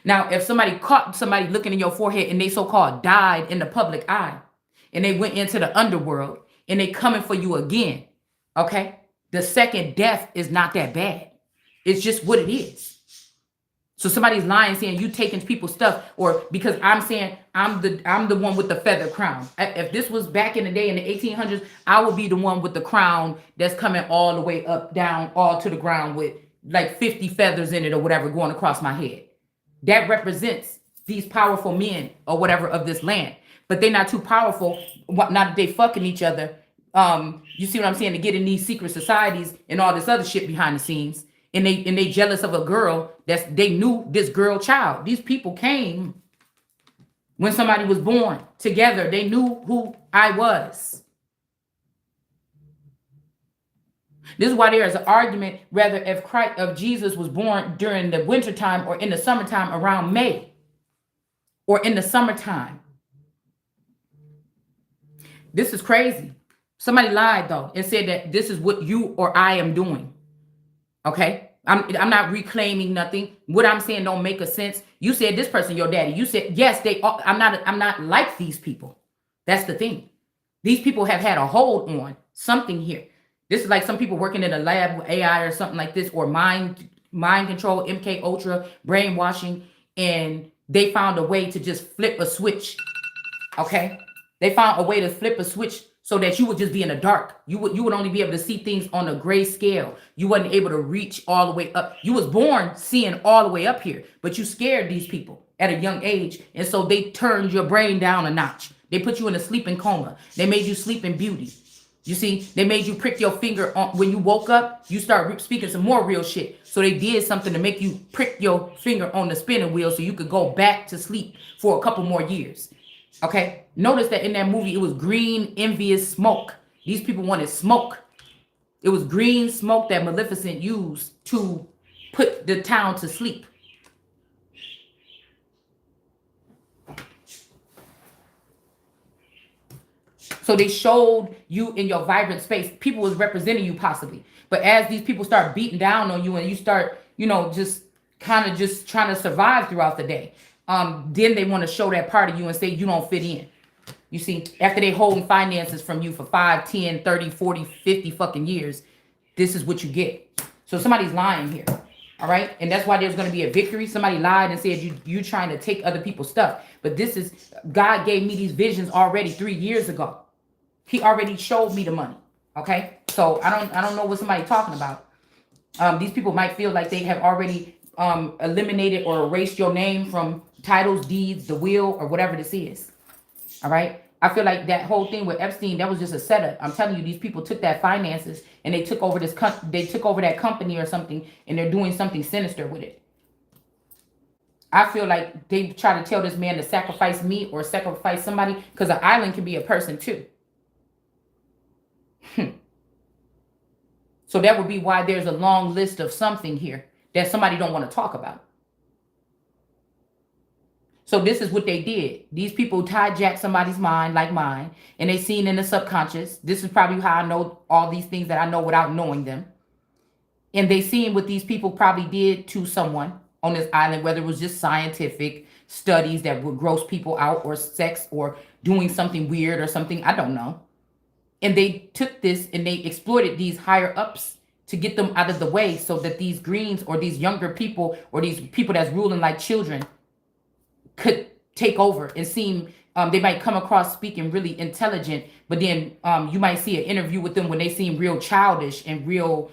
Now, if somebody caught somebody looking in your forehead and they so-called died in the public eye and they went into the underworld, and they coming for you again, okay? The second death is not that bad. It's just what it is. So somebody's lying saying you taking people's stuff, or because I'm saying I'm the one with the feather crown. If this was back in the day in the 1800s, I would be the one with the crown that's coming all the way up, down, all to the ground with like 50 feathers in it or whatever going across my head. That represents these powerful men or whatever of this land. But they're not too powerful, not that they fucking each other. You see what I'm saying? To get in these secret societies and all this other shit behind the scenes. And they jealous of a girl they knew this girl child. These people came when somebody was born together. They knew who I was. This is why there is an argument whether if Jesus was born during the wintertime or in the summertime around May or in the summertime. This is crazy. Somebody lied though and said that this is what you or I am doing. Okay? I'm not reclaiming nothing. What I'm saying don't make a sense. You said this person your daddy. You said yes, they are. I'm not like these people. That's the thing. These people have had a hold on something here. This is like some people working in a lab with AI or something like this, or mind control, MK Ultra, brainwashing, and they found a way to just flip a switch. Okay? They found a way to flip a switch so that you would just be in the dark. You would only be able to see things on a gray scale. You wasn't able to reach all the way up. You was born seeing all the way up here, but you scared these people at a young age, and so they turned your brain down a notch. They put you in a sleeping coma. They made you sleep in beauty. You see, they made you prick your finger on when you woke up. You start speaking some more real shit. So they did something to make you prick your finger on the spinning wheel so you could go back to sleep for a couple more years. Okay, notice that in that movie, it was green, envious smoke. These people wanted smoke. It was green smoke that Maleficent used to put the town to sleep. So they showed you in your vibrant space. People was representing you possibly. But as these people start beating down on you and you start, just kind of just trying to survive throughout the day, then they want to show that part of you and say you don't fit in. You see, after they holding finances from you for 5, 10, 30, 40, 50 fucking years, this is what you get. So somebody's lying here. All right. And that's why there's going to be a victory. Somebody lied and said you trying to take other people's stuff. But God gave me these visions already 3 years ago. He already showed me the money. Okay. So I don't know what somebody's talking about. These people might feel like they have already eliminated or erased your name from titles, deeds, the will, or whatever this is. All right. I feel like that whole thing with Epstein, that was just a setup. I'm telling you, these people took that finances and they took over they took over that company or something, and they're doing something sinister with it. I feel like they try to tell this man to sacrifice me or sacrifice somebody, because an island can be a person too. So that would be why there's a long list of something here that somebody don't want to talk about. So this is what they did. These people hijacked somebody's mind like mine, and they seen in the subconscious. This is probably how I know all these things that I know without knowing them. And they seen what these people probably did to someone on this island, whether it was just scientific studies that would gross people out, or sex, or doing something weird or something. I don't know. And they took this and they exploited these higher ups to get them out of the way so that these greens or these younger people or these people that's ruling like children could take over and seem, they might come across speaking really intelligent, but then you might see an interview with them when they seem real childish and real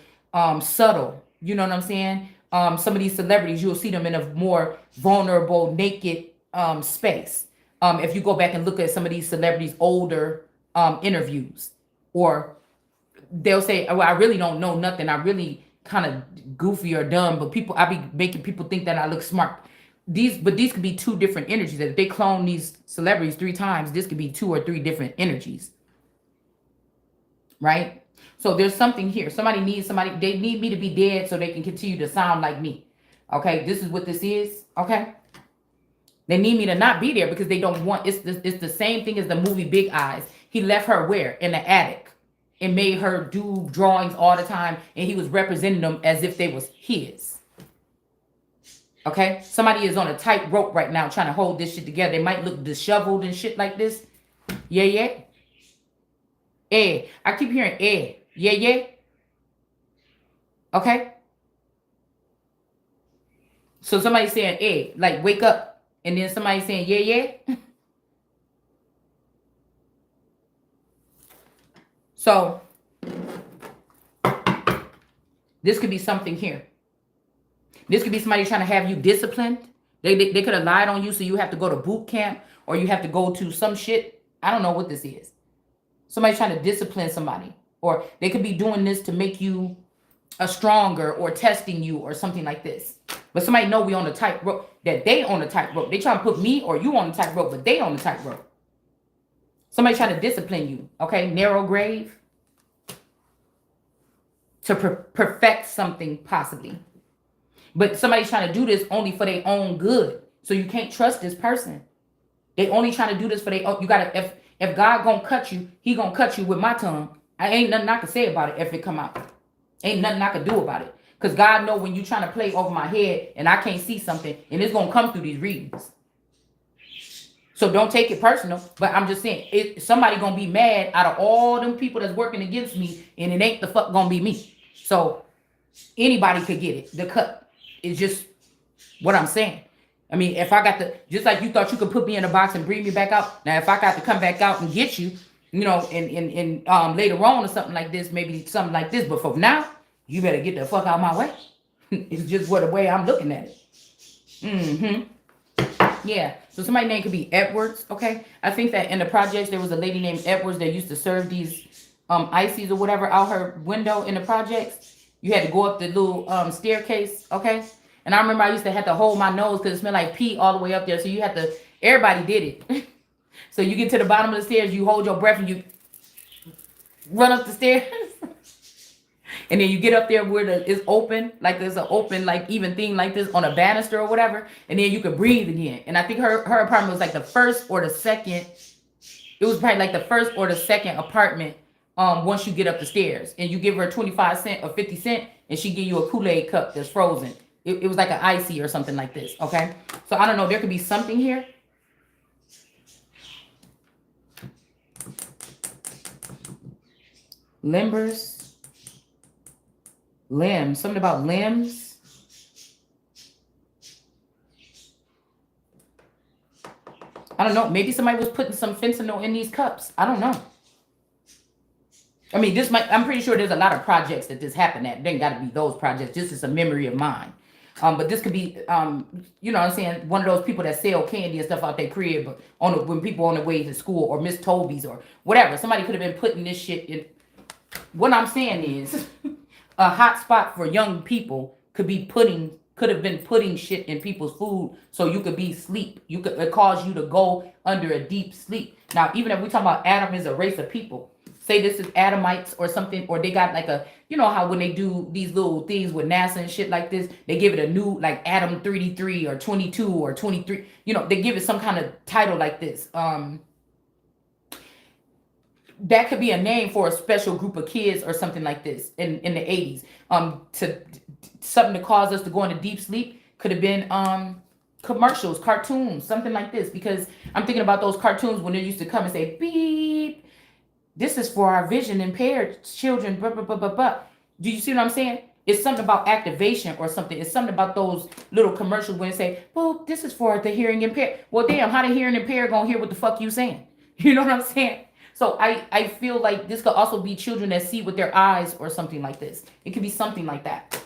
subtle. You know what I'm saying? Some of these celebrities, you'll see them in a more vulnerable, naked space. If you go back and look at some of these celebrities' older interviews, or they'll say, "Oh, I really don't know nothing. I really kind of goofy or dumb, but I be making people think that I look smart." These could be two different energies. If they clone these celebrities 3 times, this could be 2 or 3 different energies, right? So there's something here. Somebody needs somebody. They need me to be dead so they can continue to sound like me. Okay, this is what this is. Okay, they need me to not be there because they don't want. It's the same thing as the movie Big Eyes. He left her where? In the attic, and made her do drawings all the time, and he was representing them as if they was his. Okay, somebody is on a tight rope right now trying to hold this shit together. They might look disheveled and shit like this. Yeah. I keep hearing yeah. Okay. So somebody saying like wake up, and then somebody saying yeah. So this could be something here. This could be somebody trying to have you disciplined. They could have lied on you, so you have to go to boot camp, or you have to go to some shit. I don't know what this is. Somebody trying to discipline somebody. Or they could be doing this to make you a stronger or testing you or something like this. But somebody know we on the tightrope, that they on the tightrope. They trying to put me or you on the tightrope, but they on the tightrope. Somebody trying to discipline you, okay? Narrow grave to perfect something possibly. But somebody's trying to do this only for their own good. So you can't trust this person. They only trying to do this for their own. You gotta, if God gonna cut you, he gonna cut you with my tongue. I ain't nothing I can say about it if it come out. Ain't nothing I can do about it. Because God know when you trying to play over my head and I can't see something, and it's gonna come through these readings. So don't take it personal, but I'm just saying, somebody gonna be mad out of all them people that's working against me, and it ain't the fuck gonna be me. So anybody could get it. The cut is just what I'm saying. I mean, if I got to, just like you thought you could put me in a box and bring me back out. Now, if I got to come back out and get you, you know, and later on or something like this, maybe something like this. But for now, you better get the fuck out of my way. It's just what the way I'm looking at it. Yeah. So somebody's name could be Edwards. Okay. I think that in the projects there was a lady named Edwards that used to serve these ices or whatever out her window in the projects. You had to go up the little staircase. Okay. And I remember I used to have to hold my nose because it smelled like pee all the way up there. So you had to. Everybody did it. So you get to the bottom of the stairs, you hold your breath, and you run up the stairs. And then you get up there where it's open, like there's an open, like even thing like this on a banister or whatever. And then you could breathe again. And I think her apartment was like the first or the second. It was probably like the first or the second apartment once you get up the stairs. And you give her 25 cents or 50 cents, and she give you a Kool-Aid cup that's frozen. It was like an icy or something like this, okay? So I don't know. There could be something here. Limbers. Limbs. Something about limbs. I don't know. Maybe somebody was putting some fentanyl in these cups. I don't know. I mean, I'm pretty sure there's a lot of projects that this happened at. There ain't got to be those projects. This is a memory of mine. But this could be, you know what I'm saying, one of those people that sell candy and stuff out their crib, but when people on their way to school, or Miss Toby's or whatever. Somebody could have been putting this shit in. What I'm saying is a hot spot for young people could have been putting shit in people's food so you could be asleep. It cause you to go under a deep sleep. Now, even if we talk about Adam is a race of people, say this is Adamites or something, or they got like you know how when they do these little things with NASA and shit like this, they give it a new, like Adam 33 or 22 or 23, you know, they give it some kind of title like this. That could be a name for a special group of kids or something like this in the 80s. Something to cause us to go into deep sleep could have been commercials, cartoons, something like this. Because I'm thinking about those cartoons when they used to come and say, beep, this is for our vision impaired children, blah, blah, blah, blah, blah. Do you see what I'm saying? It's something about activation or something. It's something about those little commercials when they say, well, this is for the hearing impaired. Well, damn, how the hearing impaired gonna hear what the fuck you saying? You know what I'm saying? So I feel like this could also be children that see with their eyes or something like this. It could be something like that.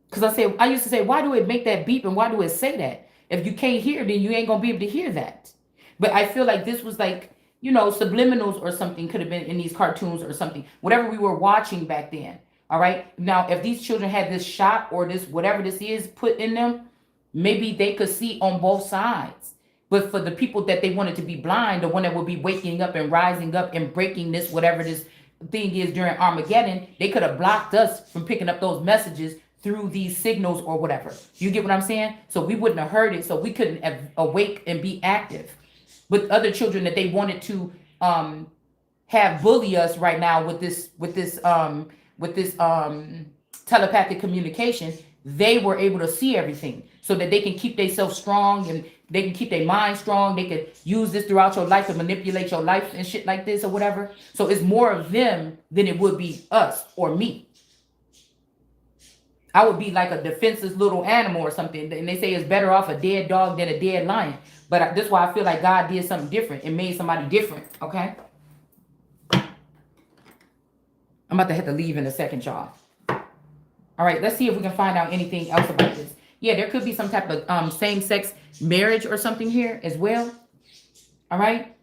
Because I used to say, why do it make that beep and why do it say that? If you can't hear, then you ain't gonna be able to hear that. But I feel like this was like, you know, subliminals or something could have been in these cartoons or something. Whatever we were watching back then. All right. Now, if these children had this shot or this, whatever this is put in them, maybe they could see on both sides. But for the people that they wanted to be blind, the one that would be waking up and rising up and breaking this, whatever this thing is during Armageddon, they could have blocked us from picking up those messages through these signals or whatever. You get what I'm saying? So we wouldn't have heard it. So we couldn't awake and be active. But other children that they wanted to have bully us right now with this telepathic communication, they were able to see everything so that they can keep themselves strong and they can keep their mind strong. They could use this throughout your life to manipulate your life and shit like this or whatever. So it's more of them than it would be us or me. I would be like a defenseless little animal or something. And they say it's better off a dead dog than a dead lion. But this is why I feel like God did something different and made somebody different. Okay. I'm about to have to leave in a second, y'all. All right. Let's see if we can find out anything else about this. Yeah, there could be some type of same-sex marriage or something here as well. All right.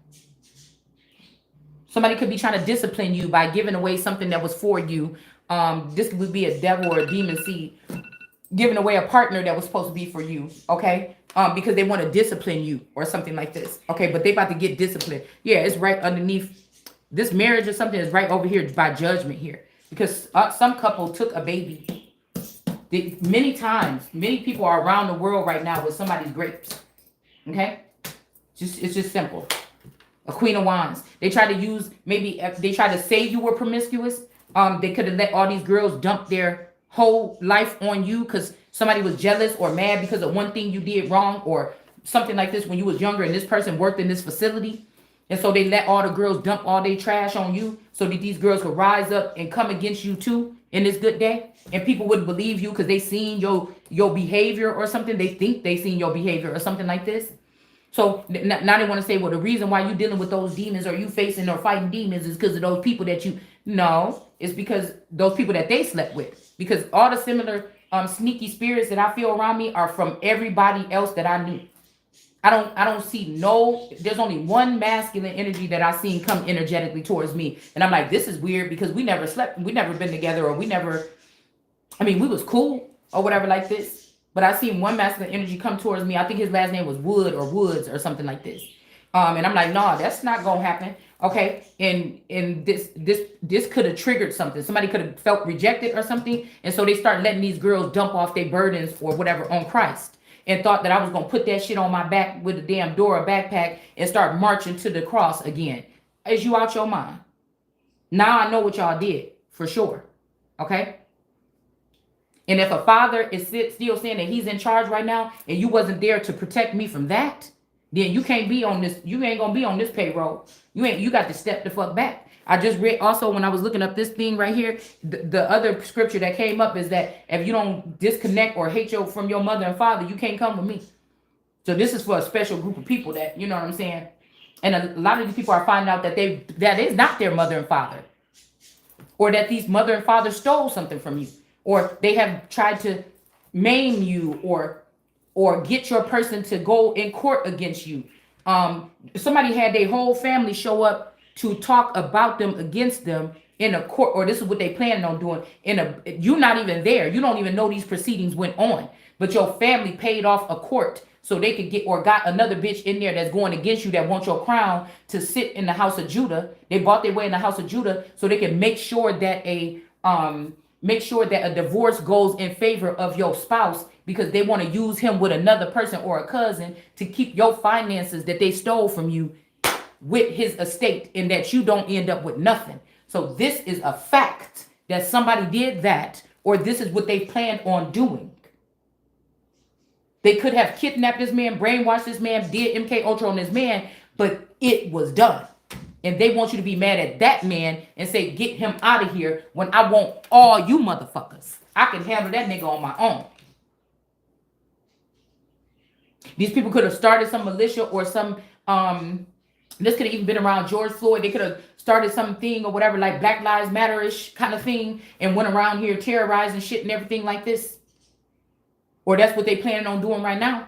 Somebody could be trying to discipline you by giving away something that was for you. This would be a devil or a demon seed giving away a partner that was supposed to be for you, okay? Because they want to discipline you or something like this, okay? But they about to get disciplined. Yeah, it's right underneath this marriage or something is right over here by judgment here, because some couple took a baby. Many times, many people are around the world right now with somebody's grapes, okay? It's just simple. A queen of wands. They try to use, maybe they try to say you were promiscuous. They could have let all these girls dump their whole life on you because somebody was jealous or mad because of one thing you did wrong or something like this when you was younger and this person worked in this facility. And so they let all the girls dump all their trash on you so that these girls could rise up and come against you too in this good day. And people wouldn't believe you because they seen your behavior or something. They think they seen your behavior or something like this. So now they want to say, well, the reason why you dealing with those demons or you facing or fighting demons is because of those people that you know. It's because those people that they slept with. Because all the similar sneaky spirits that I feel around me are from everybody else that I knew. I don't see there's only one masculine energy that I seen come energetically towards me. And I'm like, this is weird because we never slept, we never been together, or we was cool or whatever like this. But I seen one masculine energy come towards me. I think his last name was Wood or Woods or something like this. And I'm like, nah, that's not gonna happen. Okay. And this could have triggered something. Somebody could have felt rejected or something. And so they start letting these girls dump off their burdens or whatever on Christ. And thought that I was gonna put that shit on my back with a damn Dora backpack and start marching to the cross again. Is you out your mind? Now I know what y'all did for sure. Okay. And if a father is still saying that he's in charge right now and you wasn't there to protect me from that, then you can't be on this. You ain't gonna be on this payroll. You got to step the fuck back. I just read also when I was looking up this thing right here, the other scripture that came up is that if you don't disconnect or hate from your mother and father, you can't come with me. So this is for a special group of people that, you know what I'm saying? And a lot of these people are finding out that that is not their mother and father, or that these mother and father stole something from you, or they have tried to maim you or get your person to go in court against you. Somebody had their whole family show up to talk about them against them in a court, or this is what they planning on doing you're not even there. You don't even know these proceedings went on, but your family paid off a court so they could get, or got another bitch in there that's going against you that wants your crown to sit in the house of Judah. They bought their way in the house of Judah so they can make sure that a divorce goes in favor of your spouse, because they want to use him with another person or a cousin to keep your finances that they stole from you with his estate, and that you don't end up with nothing. So this is a fact that somebody did that, or this is what they planned on doing. They could have kidnapped this man, brainwashed this man, did MK Ultra on this man, but it was done. And they want you to be mad at that man and say, get him out of here, when I want all you motherfuckers. I can handle that nigga on my own. These people could have started some militia or some, this could have even been around George Floyd. They could have started something or whatever, like Black Lives Matter-ish kind of thing, and went around here terrorizing shit and everything like this. Or that's what they planning on doing right now,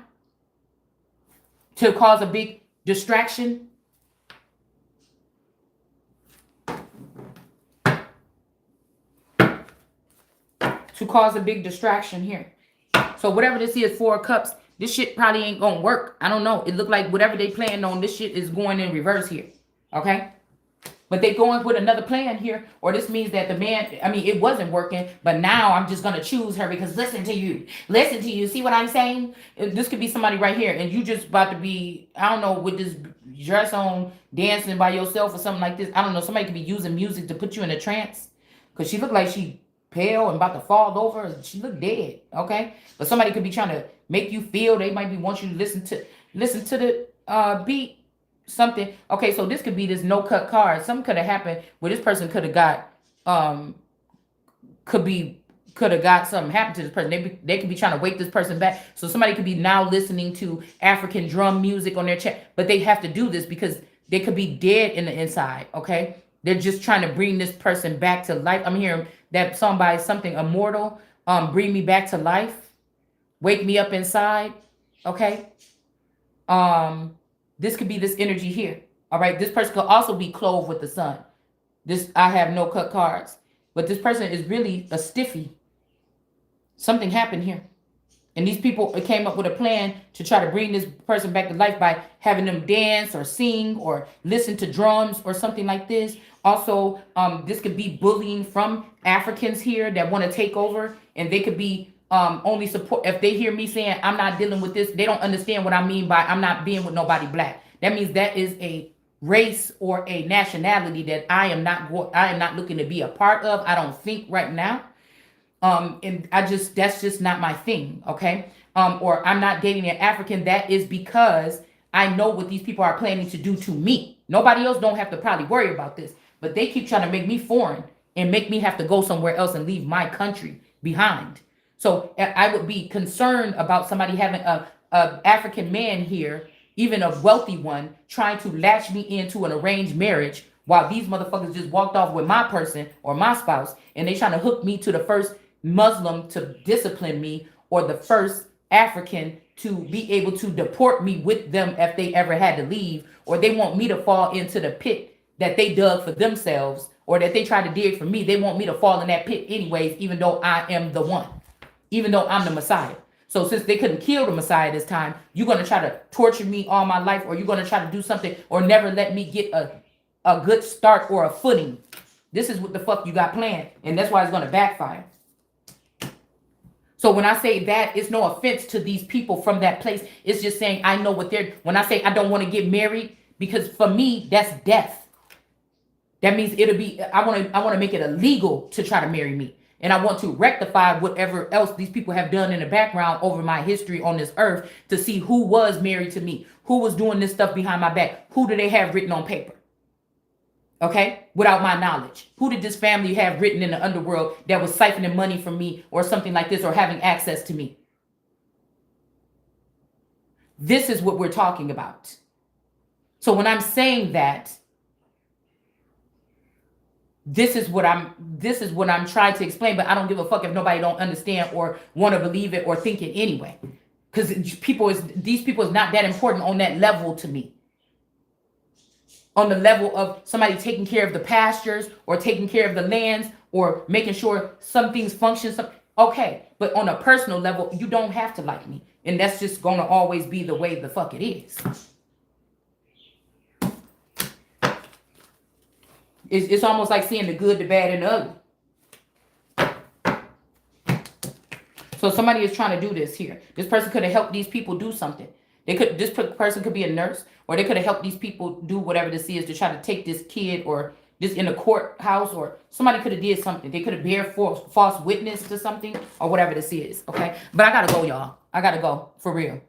to cause a big distraction. To cause a big distraction here. So whatever this is, 4 of Cups, this shit probably ain't gonna work. I don't know. It looked like whatever they planned on, this shit is going in reverse here. Okay? But they going with another plan here. Or this means that the man, it wasn't working, but now I'm just gonna choose her because listen to you. Listen to you. See what I'm saying? This could be somebody right here, and you just about to be, I don't know, with this dress on, dancing by yourself or something like this. I don't know. Somebody could be using music to put you in a trance. Because she looked like she pale and about to fall over. She looked dead. Okay? But somebody could be trying to make you feel. They might be want you to listen to the beat. Something. Okay, so this could be this no cut card. Something could have happened where this person could have got something happen to this person. They could be trying to wake this person back. So somebody could be now listening to African drum music on their chat, but they have to do this because they could be dead in the inside. Okay, they're just trying to bring this person back to life. I'm hearing that song by something immortal. Bring me back to life. Wake me up inside. Okay. This could be this energy here. All right. This person could also be clothed with the sun. This, I have no cut cards. But this person is really a stiffy. Something happened here. And these people came up with a plan to try to bring this person back to life by having them dance or sing or listen to drums or something like this. Also, this could be bullying from Africans here that want to take over, and they could be only support if they hear me saying I'm not dealing with this. They don't understand what I mean by I'm not being with nobody black. That means that is a race or a nationality that I am not looking to be a part of. I don't think right now. And that's just not my thing. Okay. Or I'm not dating an African. That is because I know what these people are planning to do to me. Nobody else don't have to probably worry about this, but they keep trying to make me foreign and make me have to go somewhere else and leave my country behind. So I would be concerned about somebody having a African man here, even a wealthy one, trying to latch me into an arranged marriage while these motherfuckers just walked off with my person or my spouse, and they trying to hook me to the first Muslim to discipline me, or the first African to be able to deport me with them if they ever had to leave, or they want me to fall into the pit that they dug for themselves, or that they tried to dig for me. They want me to fall in that pit anyways, even though I am the one, even though I'm the Messiah. So since they couldn't kill the Messiah this time, you're going to try to torture me all my life, or you're going to try to do something, or never let me get a good start or a footing. This is what the fuck you got planned, and that's why it's going to backfire. So when I say that, it's no offense to these people from that place. It's just saying I know what they're, when I say I don't want to get married, because for me, that's death. That means it'll be, I want to make it illegal to try to marry me. And I want to rectify whatever else these people have done in the background over my history on this earth to see who was married to me, who was doing this stuff behind my back, who do they have written on paper. Okay, without my knowledge. Who did this family have written in the underworld that was siphoning money from me or something like this, or having access to me? This is what we're talking about. So when I'm saying that, this is what I'm trying to explain, but I don't give a fuck if nobody don't understand or want to believe it or think it anyway. Because these people is not that important on that level to me. On the level of somebody taking care of the pastures or taking care of the lands or making sure some things function. Okay, but on a personal level, you don't have to like me. And that's just going to always be the way the fuck it is. It's almost like seeing the good, the bad, and the ugly. So somebody is trying to do this here. This person could have helped these people do something. This person could be a nurse, or they could have helped these people do whatever this is to try to take this kid or this in a courthouse, or somebody could have did something. They could have bear false witness to something or whatever this is. Okay. But I got to go, y'all. I got to go for real.